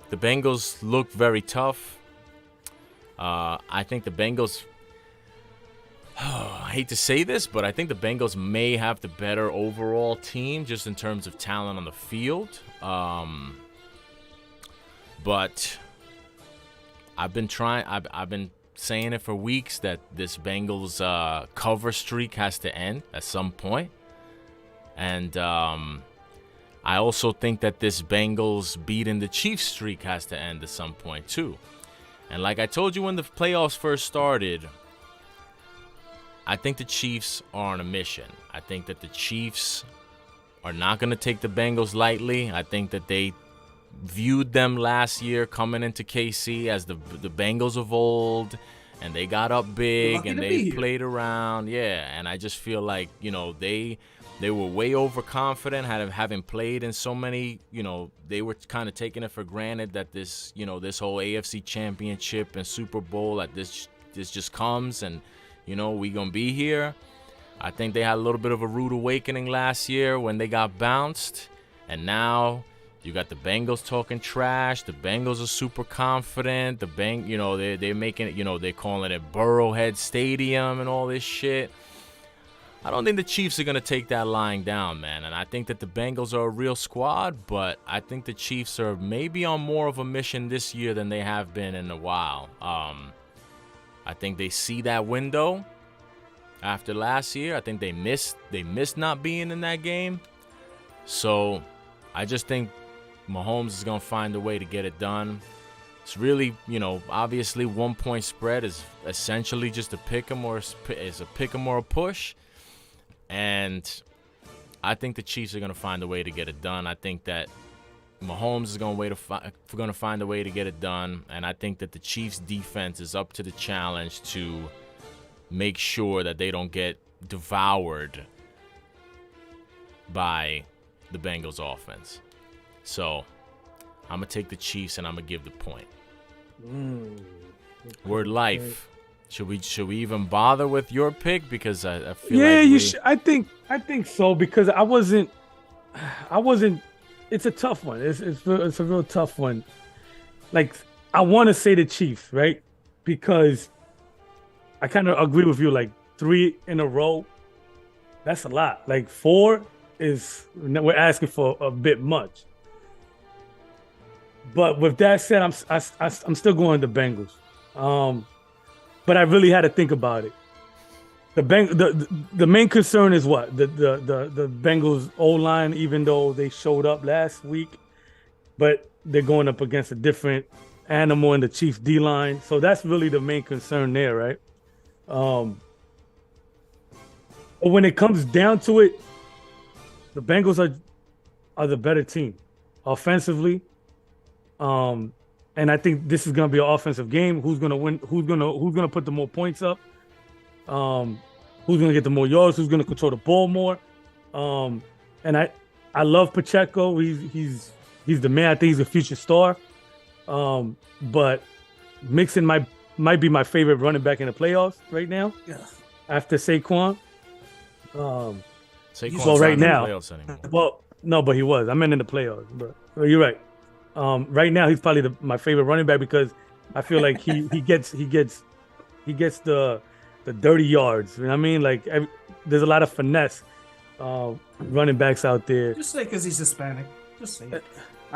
the Bengals look very tough. I think the Bengals, I hate to say this, but I think the Bengals may have the better overall team just in terms of talent on the field. But I've been saying it for weeks that this Bengals cover streak has to end at some point. And I also think that this Bengals beating the Chiefs streak has to end at some point too. And like I told you when the playoffs first started, I think the Chiefs are on a mission. I think that the Chiefs are not going to take the Bengals lightly. I think that they viewed them last year coming into KC as the Bengals of old, and they got up big and they played around. Yeah, and I just feel like, they were way overconfident, having played in so many, they were kind of taking it for granted that this, this whole AFC Championship and Super Bowl, that this just comes and, we going to be here. I think they had a little bit of a rude awakening last year when they got bounced. And now you got the Bengals talking trash. The Bengals are super confident. They're making it, they're calling it Burrowhead Stadium and all this shit. I don't think the Chiefs are going to take that lying down, man. And I think that the Bengals are a real squad, but I think the Chiefs are maybe on more of a mission this year than they have been in a while. I think they see that window after last year. I think they missed not being in that game. So I just think Mahomes is going to find a way to get it done. It's really, obviously 1 point spread is essentially just a pick 'em or a push. And I think the Chiefs are going to find a way to get it done. I think that Mahomes is going to find a way to get it done. And I think that the Chiefs' defense is up to the challenge to make sure that they don't get devoured by the Bengals offense. So I'm going to take the Chiefs and I'm going to give the point. Word life. Should we even bother with your pick? Because I feel like you should. I think so, because I wasn't it's a tough one. It's a real tough one. Like I want to say the Chiefs, right? Because I kind of agree with you. Like 3 in a row, that's a lot. Like 4 is we're asking for a bit much. But with that said, I'm still going the Bengals. But I really had to think about it. The main concern is what the Bengals O line, even though they showed up last week, but they're going up against a different animal in the Chiefs D line. So that's really the main concern there, right? But when it comes down to it, the Bengals are the better team offensively. And I think this is gonna be an offensive game. Who's gonna win? Who's gonna put the more points up? Who's gonna get the more yards? Who's gonna control the ball more? And I love Pacheco. He's the man. I think he's a future star. But Mixon might be my favorite running back in the playoffs right now. Yeah. After Saquon. Saquon's well, right not in the now. playoffs anymore. Well, no, but he was. I meant in the playoffs. But you're right. Right now he's probably my favorite running back because I feel like he gets the dirty yards. You know what I mean? Like there's a lot of finesse running backs out there. Just say because he's Hispanic. Just say it.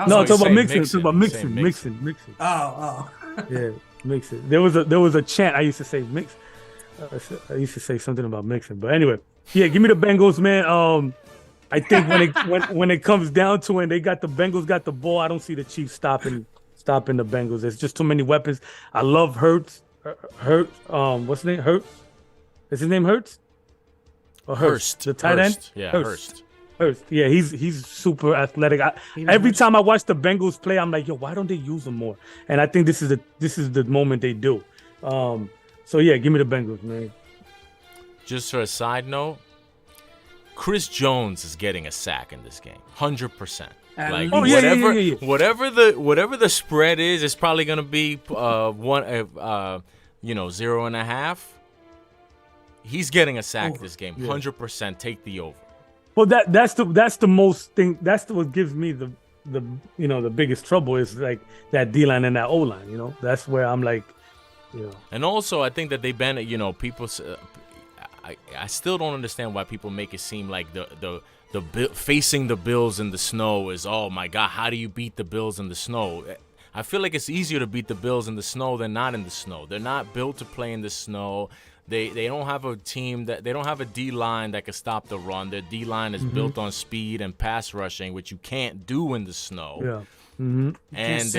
No, Like, talk about say Mixon. Mixon. Talk about Say Mixon. oh. Yeah, Mixon. There was a chant I used to say Mix. I used to say something about Mixon, but anyway, yeah. Give me the Bengals, man. I think when it comes down to it, the Bengals got the ball. I don't see the Chiefs stopping the Bengals. There's just too many weapons. I love Hurts. What's his name? Hurts. Is his name Hurts? Or Hurst? The tight end. Yeah, Hurst. Yeah, he's super athletic. Every time I watch the Bengals play, I'm like, yo, why don't they use him more? And I think this is the moment they do. So yeah, give me the Bengals, man. Just for a side note, Chris Jones is getting a sack in this game, 100%. Like whatever the spread is, it's probably gonna be 0.5. He's getting a sack this game, 100%. Take the over. Well, that's the most thing. That's what gives me the biggest trouble is like that D line and that O line. You know, that's where I'm like, And also, I think that they've been, people. I still don't understand why people make it seem like the facing the Bills in the snow is, oh my God, how do you beat the Bills in the snow? I feel like it's easier to beat the Bills in the snow than not in the snow. They're not built to play in the snow. They don't have a team they don't have a D line that can stop the run. Their D line is built on speed and pass rushing, which you can't do in the snow. Yeah. Mm-hmm. And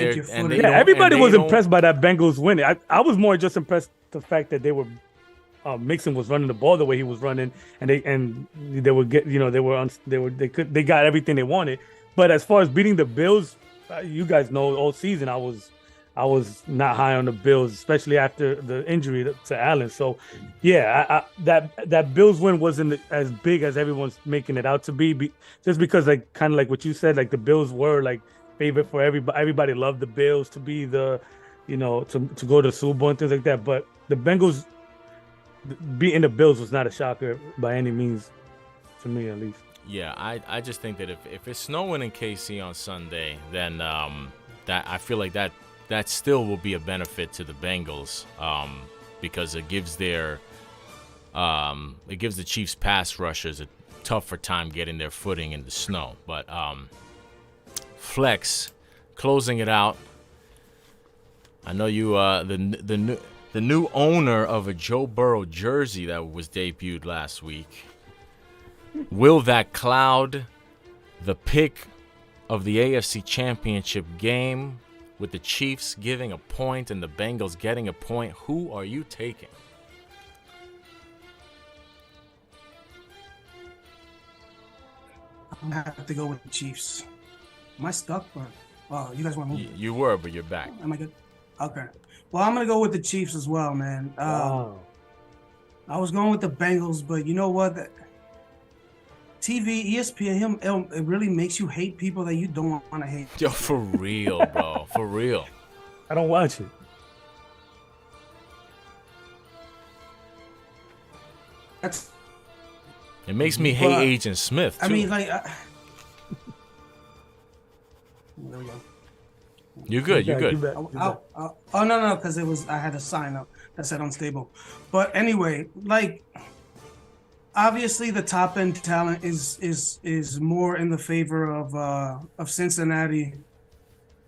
everybody was impressed by that Bengals win. I was more just impressed the fact that they were Mixon was running the ball the way he was running, and they would get they got everything they wanted. But as far as beating the Bills, you guys know all season I was not high on the Bills, especially after the injury to Allen. So yeah, that Bills win wasn't as big as everyone's making it out to be, just because like kind of like what you said, like the Bills were like favorite for everybody. Everybody loved the Bills to be to go to the Super Bowl and things like that. But the Bengals beating the Bills was not a shocker by any means, to me at least. Yeah, I just think that if it's snowing in KC on Sunday, then that I feel like that still will be a benefit to the Bengals, because it gives the Chiefs pass rushers a tougher time getting their footing in the snow. But Flex, closing it out. I know you the new owner of a Joe Burrow jersey that was debuted last week. Will that cloud the pick of the AFC Championship game with the Chiefs giving a point and the Bengals getting a point? Who are you taking? I'm gonna have to go with the Chiefs. Am I stuck? Or, oh, you guys want to move? You were, but you're back. Am I good? Okay. Well, I'm gonna go with the Chiefs as well, man. Wow. I was going with the Bengals, but you know what? TV, ESPN, it really makes you hate people that you don't want to hate. Yo, for real, bro. For real. I don't watch it. It makes me hate Agent Smith, too. I mean, like, There we go. You're good. You're good. Oh no, because I had a sign up that said unstable. But anyway, like obviously the top end talent is more in the favor of Cincinnati.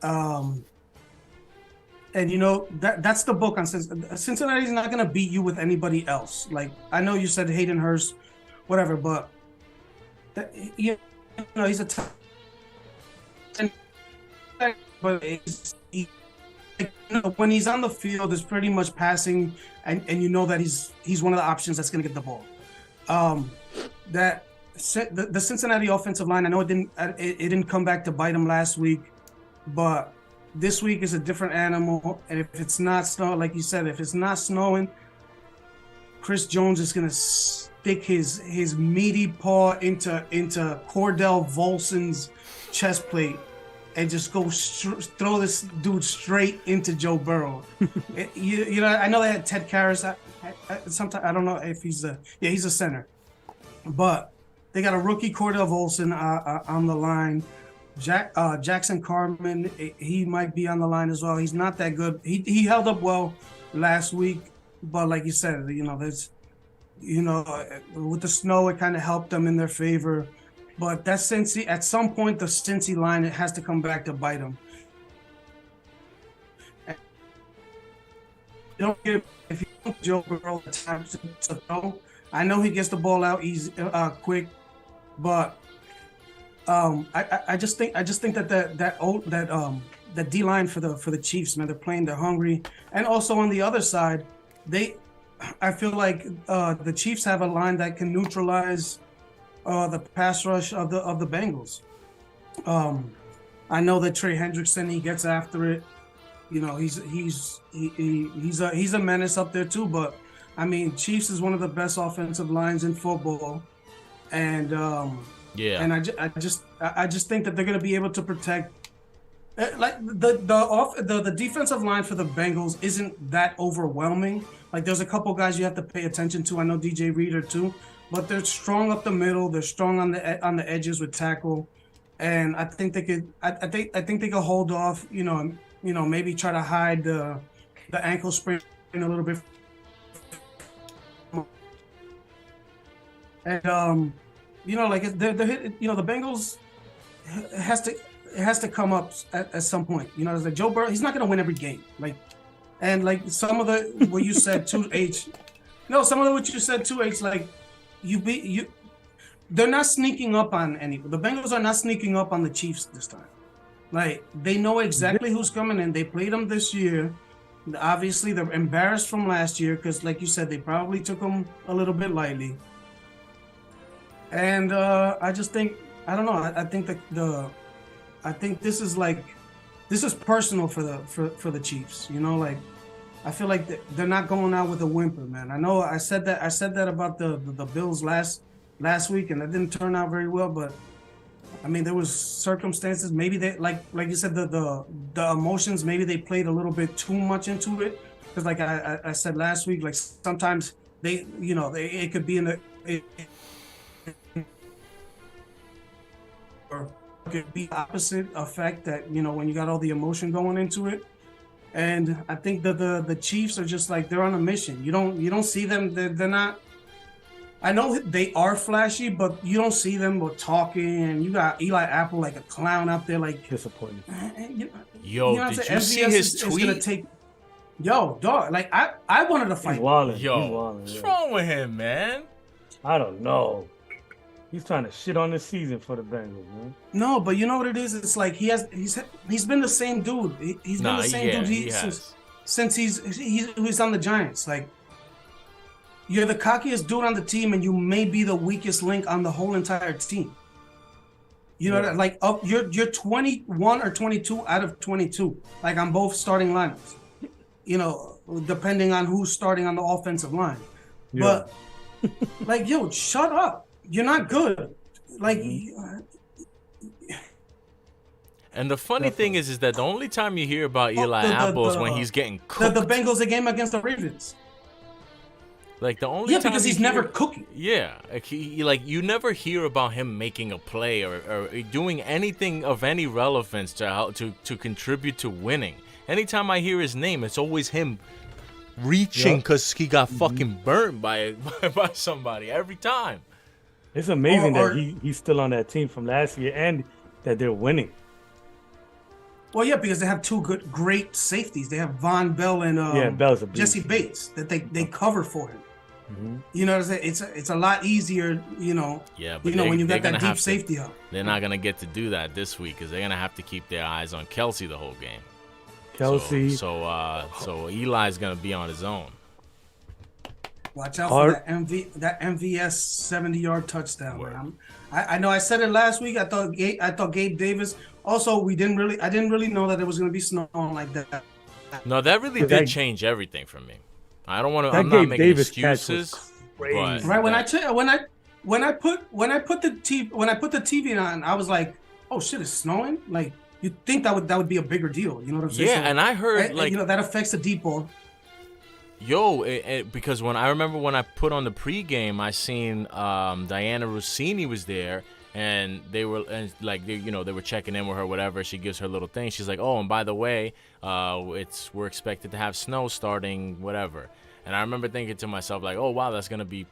And you know that's the book on Cincinnati. Cincinnati's not gonna beat you with anybody else. Like I know you said Hayden Hurst, whatever, but you know he's a top. But when he's on the field, it's pretty much passing, and you know that he's one of the options that's going to get the ball. The Cincinnati offensive line, I know it didn't come back to bite him last week, but this week is a different animal. And if it's not snowing, like you said, if it's not snowing, Chris Jones is going to stick his meaty paw into Cordell Volson's chest plate and just go throw this dude straight into Joe Burrow. You know, I know they had Ted Karras. Sometimes I don't know if he's a center, but they got a rookie Cordell Volson on the line. Jackson Carman, he might be on the line as well. He's not that good. He held up well last week, but like you said, you know, with the snow, it kind of helped them in their favor. But that Cincy, at some point, the Cincy line, it has to come back to bite them. If you don't Joe Burrow the time to throw, I know he gets the ball out easy, quick, but I just think that D line for the Chiefs, man, they're playing, they're hungry, and also on the other side, I feel like the Chiefs have a line that can neutralize the pass rush of the Bengals. I know that Trey Hendrickson, he gets after it. You know, he's a menace up there too. But I mean, Chiefs is one of the best offensive lines in football, and and I just think that they're going to be able to protect. Like the defensive line for the Bengals isn't that overwhelming. Like there's a couple guys you have to pay attention to. I know DJ Reader too. But they're strong up the middle. They're strong on the edges with tackle, and I think they could. I think they could hold off. You know, maybe try to hide the ankle sprain a little bit. And you know, like they're you know, the Bengals has to come up at some point. You know, it's like Joe Burrow. He's not going to win every game. Like some of the what you said 2H. No, some of what you said 2H like. They're not sneaking up on anyone. The Bengals are not sneaking up on the Chiefs this time. Like they know exactly who's coming in. They played them this year. Obviously, they're embarrassed from last year because, like you said, they probably took them a little bit lightly. And I just think I don't know. I think this is personal for the Chiefs. You know, like. I feel like they're not going out with a whimper, man. I know I said that about the Bills last week, and that didn't turn out very well. But I mean, there was circumstances. Maybe they like you said the emotions. Maybe they played a little bit too much into it. Because like I said last week, like sometimes it could be or it could be opposite effect that when you got all the emotion going into it. And I think that the Chiefs are just like they're on a mission. You don't see them. They're not. I know they are flashy, but you don't see them talking. And you got Eli Apple like a clown out there, like disappointing. Yo, did you see his tweet? Yo, dog. Like I wanted to fight. He's wilding. Yo, what's wrong with him, man? I don't know. He's trying to shit on the season for the Bengals, man. No, but you know what it is? It's like he's been the same dude. He's been the same dude since he's on the Giants. Like you're the cockiest dude on the team, and you may be the weakest link on the whole entire team. You know, like you're 21 or 22 out of 22, like on both starting lineups. You know, depending on who's starting on the offensive line. Yeah. But like, yo, shut up. You're not good. Like, and the funny thing is that the only time you hear about Eli Apple is when he's getting cooked. The Bengals, the game against the Ravens. Like the only Yeah, time because you he's never hear- cooking. Yeah, like like you never hear about him making a play or doing anything of any relevance to help to contribute to winning. Anytime I hear his name, it's always him reaching because he got fucking burnt by by somebody every time. It's amazing Or- that he's still on that team from last year and that they're winning. Well, yeah, because they have two great safeties. They have Von Bell and Bell's a beast. Jesse Bates that they cover for him. You know what I'm saying? It's a lot easier, Yeah, but when you they're got gonna that deep have to- safety up. They're not gonna get to do that this week because they're gonna have to keep their eyes on Kelsey the whole game. Kelsey. So Eli's gonna be on his own. Watch out for that MVS 70-yard touchdown, man. I know I said it last week. I thought Gabe Davis. Also, I didn't really know that it was gonna be snowing like that. No, that really did change everything for me. I don't want to. That I'm not Gabe making Davis catch was excuses. crazy. But Right when I put the TV on, I was like, oh shit, it's snowing. Like you'd think that would be a bigger deal. You know what I'm saying? Yeah, and I heard like that affects the deep ball. Yo, because when I remember when I put on the pregame, I seen Diana Rossini was there, and they were they were checking in with her, whatever. She gives her little thing. She's like, oh, and by the way, we're expected to have snow starting whatever. And I remember thinking to myself like, oh wow, that's gonna be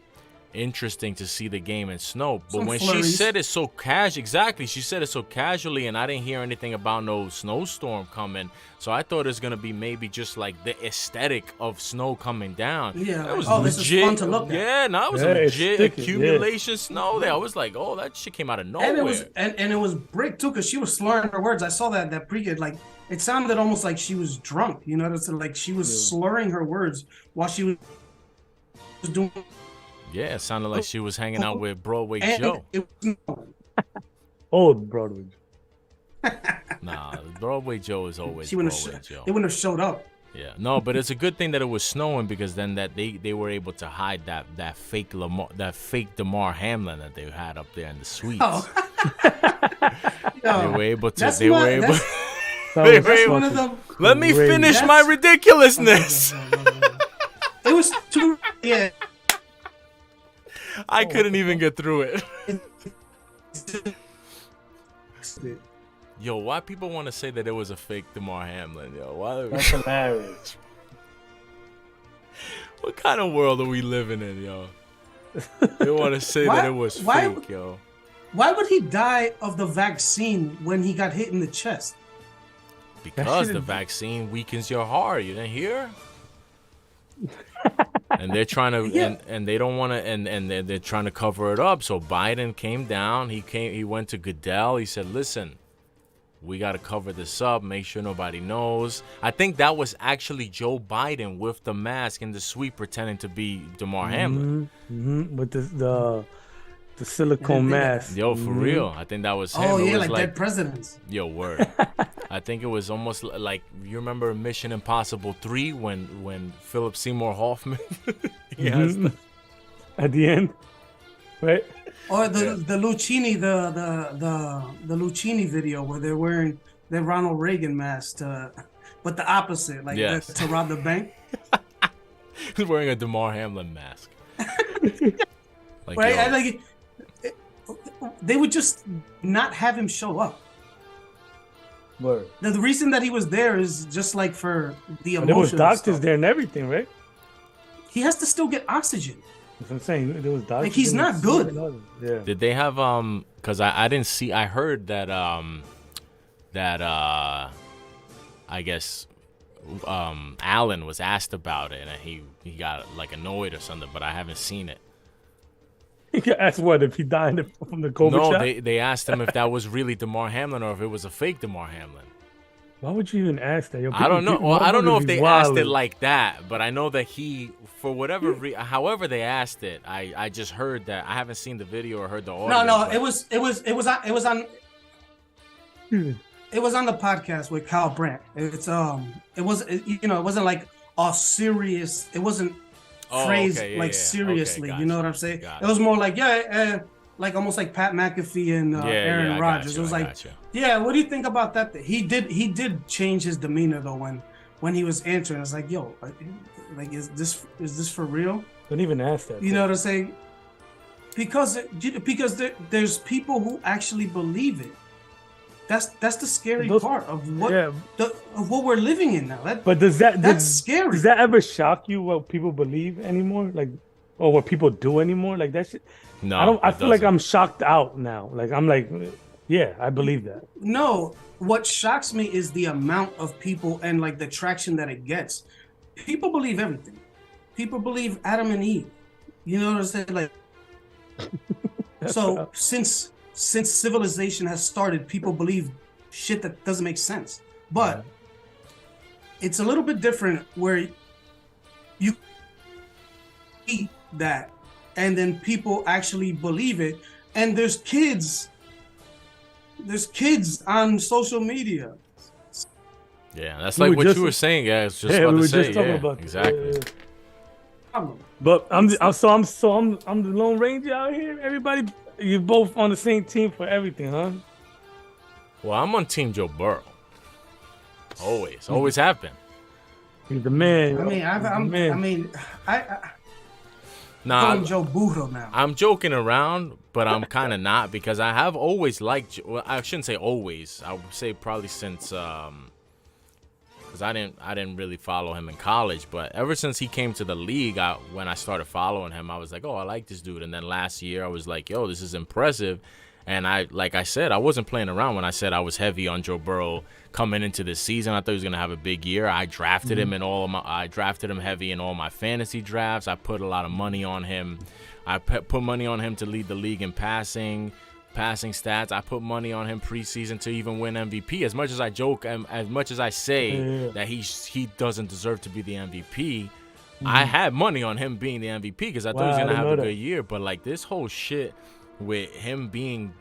interesting to see the game in snow. But Some when flurries. she said it so she said it so casually, and I didn't hear anything about no snowstorm coming. So I thought it was gonna be maybe just like the aesthetic of snow coming down. Yeah, it was like, legit. this is fun to look at. Yeah, no, it was Yeah, a it's legit sticky, accumulation snow there. I was like, oh, that shit came out of nowhere. And it was and it was brick too, because she was slurring her words. I saw that pregame, like it sounded almost like she was drunk. You know, it's like she was slurring her words while she was doing. Yeah, it sounded like she was hanging out with Broadway And Joe. Old Broadway. Nah, Broadway Joe is always She wouldn't Broadway have. Joe. They wouldn't have showed up. Yeah, no, but it's a good thing that it was snowing because then that they were able to hide that fake DeMar Hamlin that they had up there in the suites. Oh. They were able to. That's They not- were able. that's- They were That's able- one of the. Let me Crazy. finish That's- my ridiculousness. It was too. Yeah. I couldn't even get through it. Yo, why people want to say that it was a fake DeMar Hamlin? Yo, why? That's hilarious. What kind of world are we living in, yo? They want to say that it was fake, yo. Why would he die of the vaccine when he got hit in the chest? Because shit the is- vaccine weakens your heart. You didn't hear? And they're trying to, Yeah. and they don't want to, and they're trying to cover it up. So Biden came down. He went to Goodell. He said, "Listen, we got to cover this up. Make sure nobody knows." I think that was actually Joe Biden with the mask and the suite, pretending to be DeMar Hamlin. With the silicone mask. Yo, for real, I think that was him. Oh It yeah, was like dead presidents. Yo, word. I think it was almost like you remember Mission Impossible 3 when Philip Seymour Hoffman he has the, At the end, right? Or the Lucchini the Lucchini video where they're wearing their Ronald Reagan mask, but the opposite, like Yes. to rob the bank. he's wearing a DeMar Hamlin mask. Like, Right? yo, I like they would just not have him show up. Word. The reason that he was there is just like for the But there was emotion. doctors there and everything, right? He has to still get oxygen. That's what I'm saying. There was doctors. Like, he's in not the good. suit and all that. Yeah. did they have because I didn't see, I heard that I guess Allen was asked about it and he got like annoyed or something, but I haven't seen it. That's what if he died from the COVID No, shot. they asked him if that was really DeMar Hamlin or if it was a fake DeMar Hamlin. Why would you even ask that? Yo, I don't know. people- Well, I don't know if people they be asked it wildin'. like that, but I know that he, for whatever however they asked it, I just heard that. I haven't seen the video or heard the audio. No, but- it was on the podcast with Kyle Brandt. It wasn't like a serious. It wasn't Oh, phrased okay, yeah, like yeah. seriously. Okay, You know gotcha. what I'm saying? Gotcha. It was more like like almost like Pat McAfee and Aaron I Rodgers. gotcha, It was I like, gotcha. yeah, what do you think about that? He did change his demeanor though when he was answering. I was like, yo, like is this for real? Don't even ask that. You know what I'm saying? Because there's people who actually believe it. That's the scary part of what we're living in now. That's scary. Does that ever shock you what people believe anymore? Like, or what people do anymore? Like that shit. No, I feel like I'm shocked out now. Like I'm like, yeah, I believe that. No, what shocks me is the amount of people and like the traction that it gets. People believe everything. People believe Adam and Eve. You know what I'm saying? Like, so since civilization has started, people believe shit that doesn't make sense. But it's a little bit different where you eat that and then people actually believe it. And there's kids on social media. Yeah, that's like what you were saying, guys. Just about to say, yeah, exactly. But I'm the Lone Ranger out here. Everybody, you both on the same team for everything, huh? Well, I'm on Team Joe Burrow. Always have been. He's the man. I'm Joe Burrow now. I'm joking around, but I'm kind of not because I have always liked. Well, I shouldn't say always. I would say probably since because I didn't really follow him in college, but ever since he came to the league, when I started following him, I was like, oh, I like this dude. And then last year, I was like, yo, this is impressive. And like I said, I wasn't playing around when I said I was heavy on Joe Burrow coming into this season. I thought he was gonna have a big year. I drafted him I drafted him heavy in all my fantasy drafts. I put a lot of money on him. I put money on him to lead the league in passing stats. I put money on him preseason to even win MVP. As much as I joke and as much as I say that he doesn't deserve to be the MVP, I had money on him being the MVP because I thought he was gonna have a good year. But like this whole shit with him being,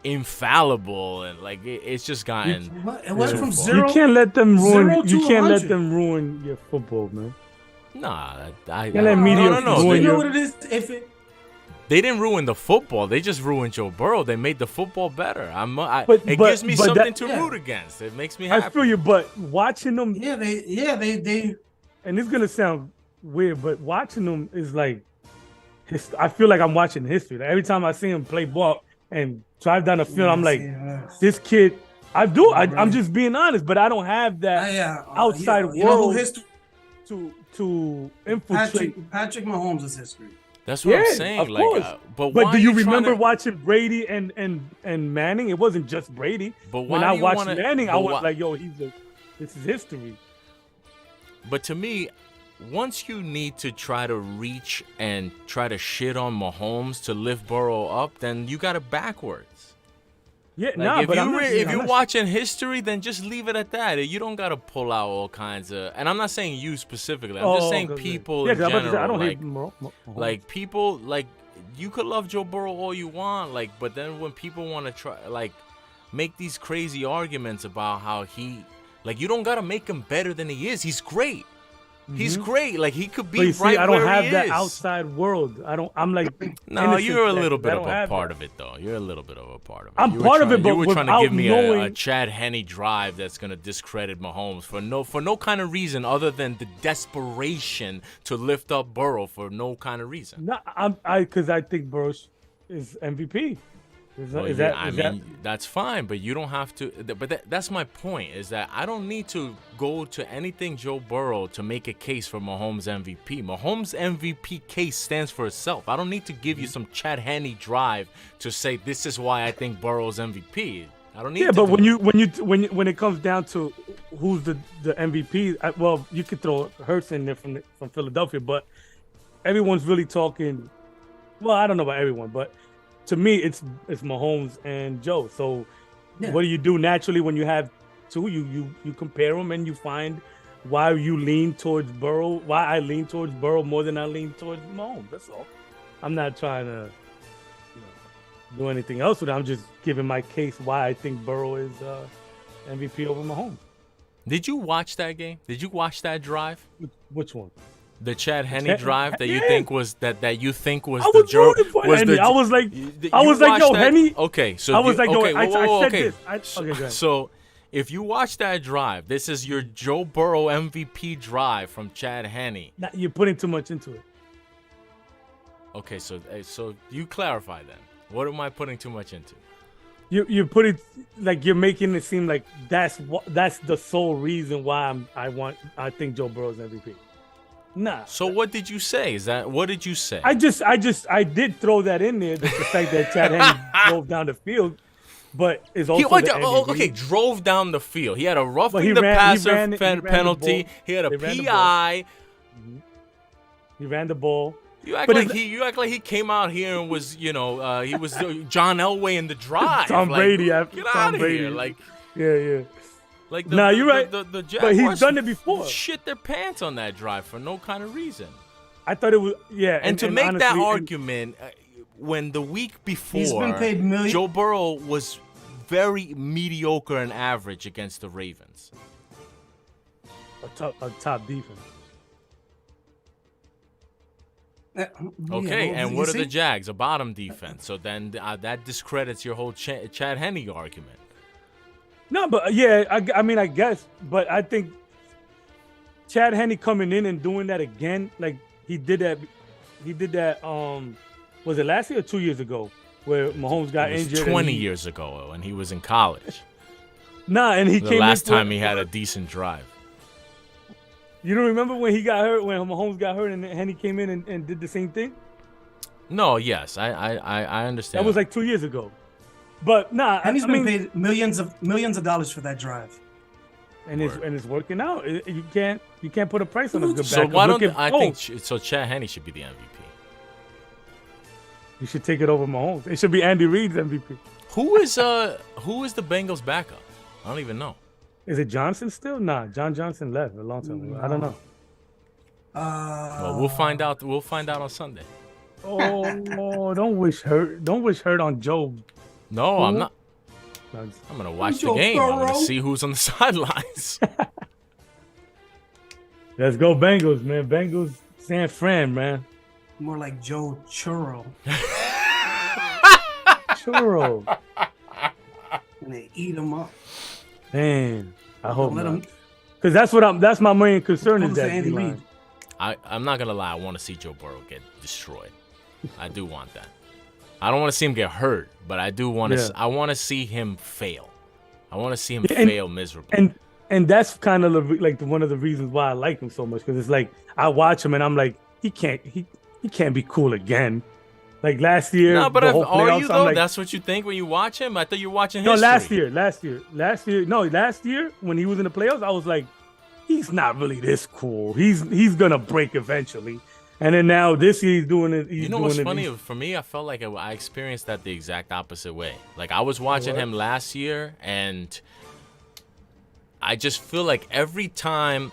infallible and like it's just gotten. It went from zero. You can't let them ruin. You can't let them ruin your football, man. Nah, no. You know what it is? They didn't ruin the football. They just ruined Joe Burrow. They made the football better. It gives me something to root against. It makes me happy. I feel you, but watching them. They. And it's gonna sound weird, but watching them is like, I feel like I'm watching history. Like every time I see him play ball and drive down the field, I'm like, this kid. I'm just being honest, but I don't have that outside world to infiltrate. Patrick Mahomes is history. That's what I'm saying. Of course. But do you remember watching Brady and Manning? It wasn't just Brady. But when I watched Manning, I was like, yo, this is history. But to me, once you need to try to reach and try to shit on Mahomes to lift Burrow up, then you got it backwards. Yeah, if you're watching history, then just leave it at that. You don't gotta pull out all kinds of. And I'm not saying you specifically. I'm just saying people in general. I don't hate like people like you could love Joe Burrow all you want, like, but then when people want to try like make these crazy arguments about how you don't gotta make him better than he is. He's great. He's great. Like he could be right I don't where have he that is. outside world. I'm like no. You're a little bit of a part of it, though. You're a little bit of a part of it. I'm part of it, but you were trying to give me a Chad Henne drive that's gonna discredit Mahomes for no kind of reason other than the desperation to lift up Burrow for no kind of reason. No, because I think Burrow is MVP. That's fine, but you don't have to. But that's my point. Is that I don't need to go to anything Joe Burrow to make a case for Mahomes MVP. Mahomes MVP case stands for itself. I don't need to give you some Chad Henne drive to say this is why I think Burrow's MVP. I don't need. Yeah, but when it comes down to who's the MVP, well, you could throw Hurts in there from Philadelphia, but everyone's really talking. Well, I don't know about everyone, but. To me, it's Mahomes and Joe. So, what do you do naturally when you have two? You compare them and you find why you lean towards Burrow. Why I lean towards Burrow more than I lean towards Mahomes. That's all. I'm not trying to do anything else with it. I'm just giving my case why I think Burrow is MVP over Mahomes. Did you watch that game? Did you watch that drive? Which one? The Chad Henne drive that you think was that you think was the joke was the. I was like, yo, Henne. Okay, so I was like, yo, I said this. Okay, go ahead. So If you watch that drive, this is your Joe Burrow MVP drive from Chad Henne. You're putting too much into it. Okay, so you clarify then. What am I putting too much into? You're putting like you're making it seem like that's the sole reason why I think Joe Burrow's MVP. Nah. So what did you say? What did you say? I did throw that in there. The fact that Chad Henne drove down the field, but it's also drove down the field. He had a roughing the passer penalty. He had a PI. He ran the ball. You act like he came out here and was, he was John Elway in the drive. Tom Brady. Get out of here. Like, yeah. Like you're right. The Jaguars but he's done it before. Shit their pants on that drive for no kind of reason. I thought it was And to make honestly, that argument, when the week before, he's been paid Joe Burrow was very mediocre and average against the Ravens. A top defense. Okay, and what are the Jags? A bottom defense. So then that discredits your whole Chad Henne argument. No, but yeah, I guess. But I think Chad Henne coming in and doing that again, like he did that. Was it last year or 2 years ago, where Mahomes got injured? 20 years ago, when he was in college. Nah, and he came. The last time he had a decent drive. You don't remember when he got hurt, when Mahomes got hurt, and Henne came in and did the same thing? No, yes, I understand. That was like 2 years ago. But nah, Henne's been paid millions of dollars for that drive, and it's working out. You can't put a price on a good back. So why don't I think so? Chad Henne should be the MVP. You should take it over Mahomes. It should be Andy Reid's MVP. Who is the Bengals backup? I don't even know. Is it Johnson still? Nah, John Johnson left a long time ago. I don't know. Well, we'll find out. We'll find out on Sunday. Oh, don't wish hurt on Joe. No, I'm not. I'm gonna watch the game. I'm gonna see who's on the sidelines. Let's go Bengals, man. Bengals, San Fran, man. More like Joe Churro. Churro. And they eat him up. Man, I hope not. Because that's my main concern is that Andy Reid. I'm not gonna lie. I want to see Joe Burrow get destroyed. I do want that. I don't want to see him get hurt, but I do want to. Yeah. I want to see him fail. I want to see him fail miserably. And that's kind of like one of the reasons why I like him so much, because it's like I watch him and I'm like, he can't be cool again. Like last year. No, but are you though? Like, that's what you think when you watch him? I thought you were watching history. No, last year when he was in the playoffs, I was like, he's not really this cool. He's gonna break eventually. And then now this year he's doing it. You know what's funny? For me, I felt like I experienced that the exact opposite way. Like I was watching him last year, and I just feel like every game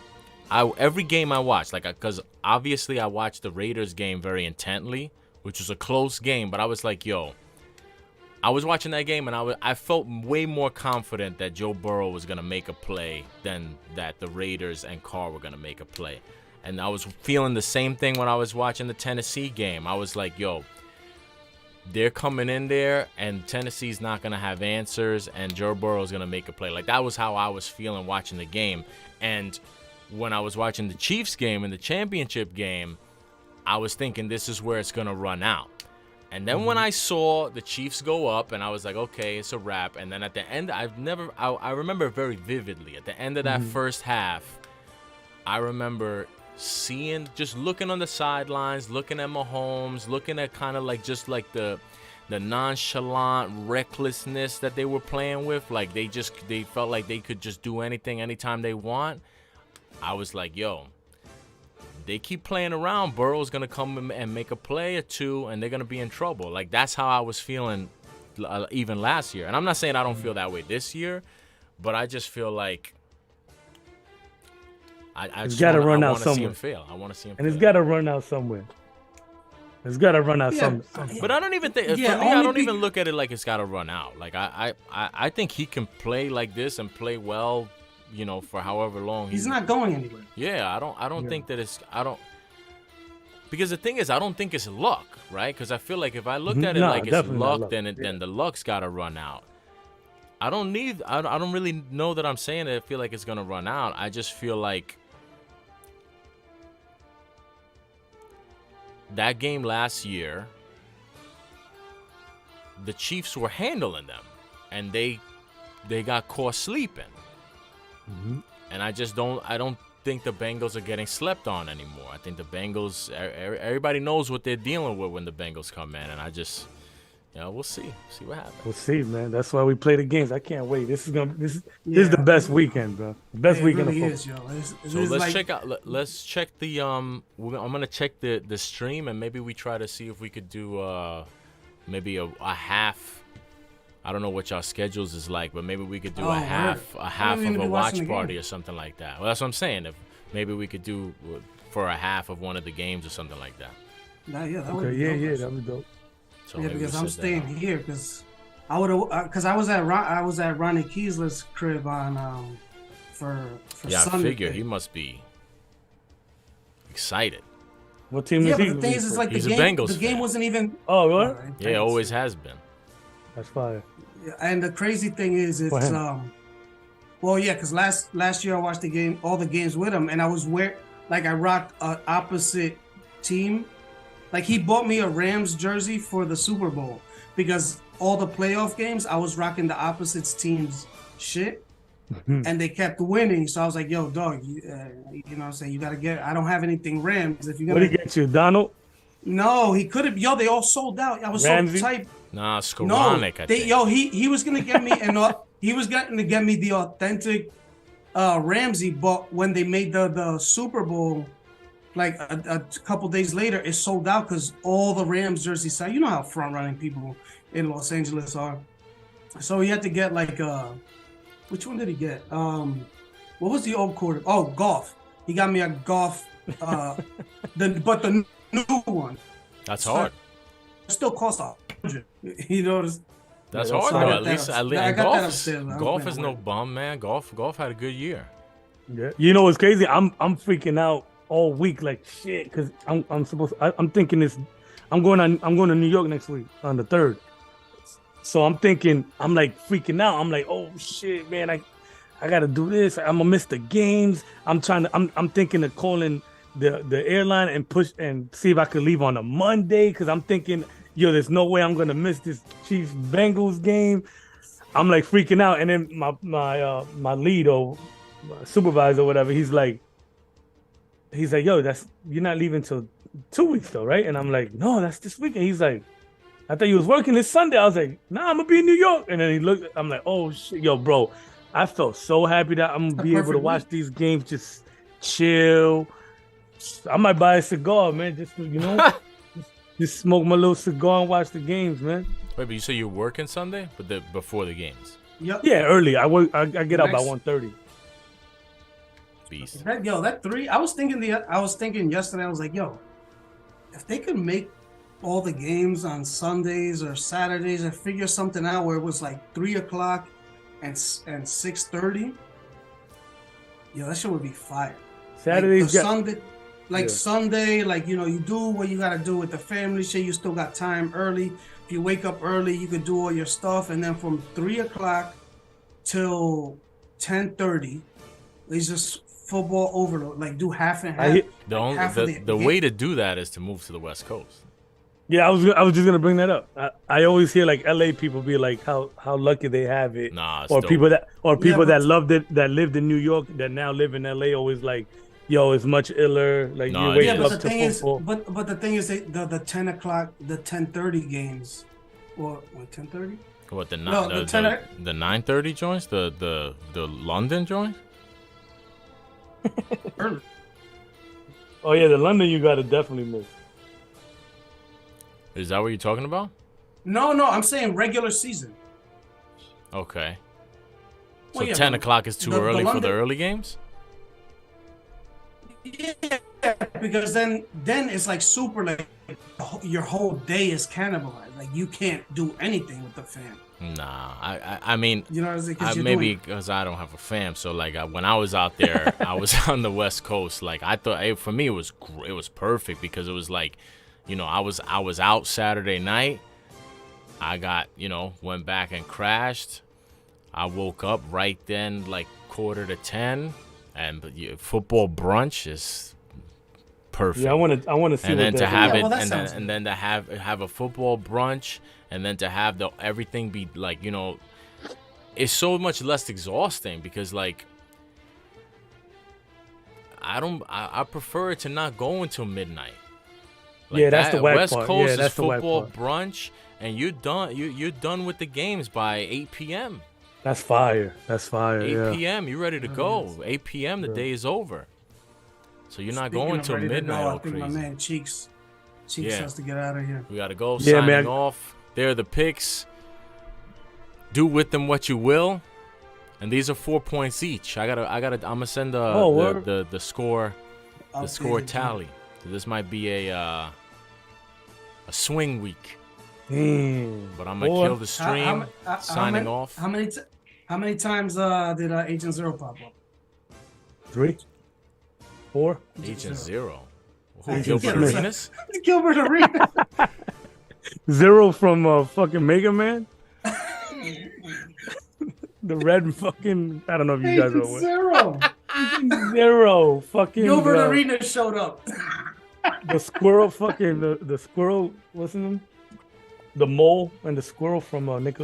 I watched, like because obviously I watched the Raiders game very intently, which was a close game, but I was like, yo, I was watching that game, and I felt way more confident that Joe Burrow was gonna make a play than that the Raiders and Carr were gonna make a play. And I was feeling the same thing when I was watching the Tennessee game. I was like, yo, they're coming in there, and Tennessee's not going to have answers, and Joe Burrow's going to make a play. Like, that was how I was feeling watching the game. And when I was watching the Chiefs game and the championship game, I was thinking this is where it's going to run out. And then when I saw the Chiefs go up, and I was like, okay, it's a wrap. And then at the end, I remember very vividly, at the end of that first half, I remember just looking on the sidelines, looking at Mahomes, looking at kind of like just like the nonchalant recklessness that they were playing with. Like they felt like they could just do anything anytime they want. I was like, yo, they keep playing around, Burrow's going to come and make a play or two, and they're going to be in trouble. Like that's how I was feeling even last year. And I'm not saying I don't feel that way this year, but I just feel like It's got to run out somewhere. See him fail. I want to see him fail. And it's got to run out somewhere. It's got to run out somewhere. But I don't even think, for me, I don't even look at it like it's got to run out. Like, I think he can play like this and play well, for however long. He's not going anywhere. Yeah, I don't think that because the thing is, I don't think it's luck, right? Because I feel like if I looked at it like it's luck, then the luck's got to run out. I don't need. I don't really know that I'm saying it. I feel like it's gonna run out. I just feel like that game last year, the Chiefs were handling them, and they got caught sleeping. Mm-hmm. And I don't think the Bengals are getting slept on anymore. I think the Bengals, everybody knows what they're dealing with when the Bengals come in, and I just, we'll see what happens. We'll see, man. That's why we play the games. I can't wait. This is the best weekend, bro. The best weekend really of football. Is, yo. So let's check out. Let's check the I'm gonna check the stream, and maybe we try to see if we could do maybe a half. I don't know what y'all schedules is like, but maybe we could do a half of a watch party or something like that. Well, that's what I'm saying. If maybe we could do for a half of one of the games or something like that. That would be dope. That would be dope. So because I'm staying here because I would have because I was at Ronnie Kiesler's crib on for yeah, Sunday. I figure he must be excited. What team is he? Yeah, but the thing is like he's the a game. Bengals The game fan. wasn't even. Oh, really? Yeah, it always has been. That's fire. And the crazy thing is, it's well, yeah, because last year I watched all the games with him, and I rocked an opposite team. Like he bought me a Rams jersey for the Super Bowl because all the playoff games I was rocking the opposite team's shit, and they kept winning. So I was like, "Yo, dog, you know what I'm saying? You gotta get. I don't have anything Rams. If you What did he get you, Donald? No, he could have. Yo, they all sold out. I was Ramsey? so tight. Nah, Skoranek, I think. He was gonna get me he was going to get me the authentic Ramsey, but when they made the Super Bowl, like a couple days later, it sold out because all the Rams jerseys sell. You know how front running people in Los Angeles are. So he had to get like which one did he get? What was the old quarter? Oh, Goff. He got me a Goff, but the new one. That's hard. It still costs $100. You know. That's Yeah, hard so though. I At least got that golf. upstairs, man. Golf is no bum, man. Golf had a good year. Yeah. You know what's crazy? I'm freaking out all week, like shit, because I'm thinking this. I'm going to New York next week on the 3rd. So I'm thinking, I'm like freaking out. I'm like, oh shit, man, I gotta do this. I'm gonna miss the games. I'm thinking of calling the airline and push and see if I could leave on a Monday because I'm thinking, yo, there's no way I'm gonna miss this Chiefs Bengals game. I'm like freaking out, and then my lead or my supervisor or whatever, he's like, yo, you're not leaving till 2 weeks though, right? And I'm like, no, that's this weekend. He's like, I thought you was working this Sunday. I was like, nah, I'm gonna be in New York. And then he looked, I'm like, oh shit, yo, bro, I felt so happy that I'm gonna be able to watch these games, just chill. I might buy a cigar, man, just to, just smoke my little cigar and watch the games, man. Wait, but you say you're working Sunday, but before the games? Yep. Yeah, early. I get out by 1:30. Beast. That 3. I was thinking yesterday. I was like, yo, if they could make all the games on Sundays or Saturdays and figure something out where it was like 3:00 and 6:30, that shit would be fire. Saturdays, Sunday, like you do what you gotta do with the family shit. You still got time early. If you wake up early, you could do all your stuff, and then from 3:00 till 10:30, it's just football overload. Like do half and half. The way to do that is to move to the West Coast. Yeah, I was just gonna bring that up. I always hear like LA people be like how lucky they have it. Nah, or dope. people that loved it, that lived in New York, that now live in LA, always like, yo, it's much iller. Like you wake up to football. But the thing is, the 10:00, the 10:30 games, or 10:30. What the 9:30 joints, the London joints? Early. Oh yeah, the London you gotta definitely miss. Is that what you're talking about? No, I'm saying regular season. Okay. So Well, yeah, 10:00 is too early for the early games? Yeah, because then it's like super, like your whole day is cannibalized. Like you can't do anything with the fam. Nah, I mean, maybe because I don't have a fam. So like when I was out there, I was on the West Coast. Like I thought, for me, it was perfect because it was like, I was out Saturday night. I got, went back and crashed. I woke up right then, like 9:45, and football brunch is perfect. Yeah, I want to see. And what then to that have is. Yeah, it, well, that and then sounds and good. then to have a football brunch, and then to have the everything be like, it's so much less exhausting because like I prefer to not go until midnight. Like Yeah, that's the that whack West part. Coast Yeah, is that's the whack football part. brunch, and you're done. You're done with the games by 8 p.m. That's fire. That's fire. 8 Yeah. p.m. You're ready to Really go. is. 8 p.m. the Yeah. day is over. So you're not Speaking going of till ready to midnight go, I all think my crazy. man Cheeks Yeah. has to get out of here. We gotta go. Yeah, Signing man. off. There are the picks. Do with them what you will. And these are 4 points each. I'm gonna send word. the score Updated tally. So this might be a swing week. Damn. But I'm gonna Boy. kill the stream. Signing off. How many times did Agent Zero pop up? 3, 4. Agent Zero. Who, Agent Gilbert Zero. Arenas? Gilbert Arenas. 0 from fucking Mega Man. The red fucking. I don't know if you guys Agent know what. Zero. 0 fucking. Gilbert Arenas showed up. The squirrel fucking the squirrel. What's his name? The mole and the squirrel from Nickelodeon.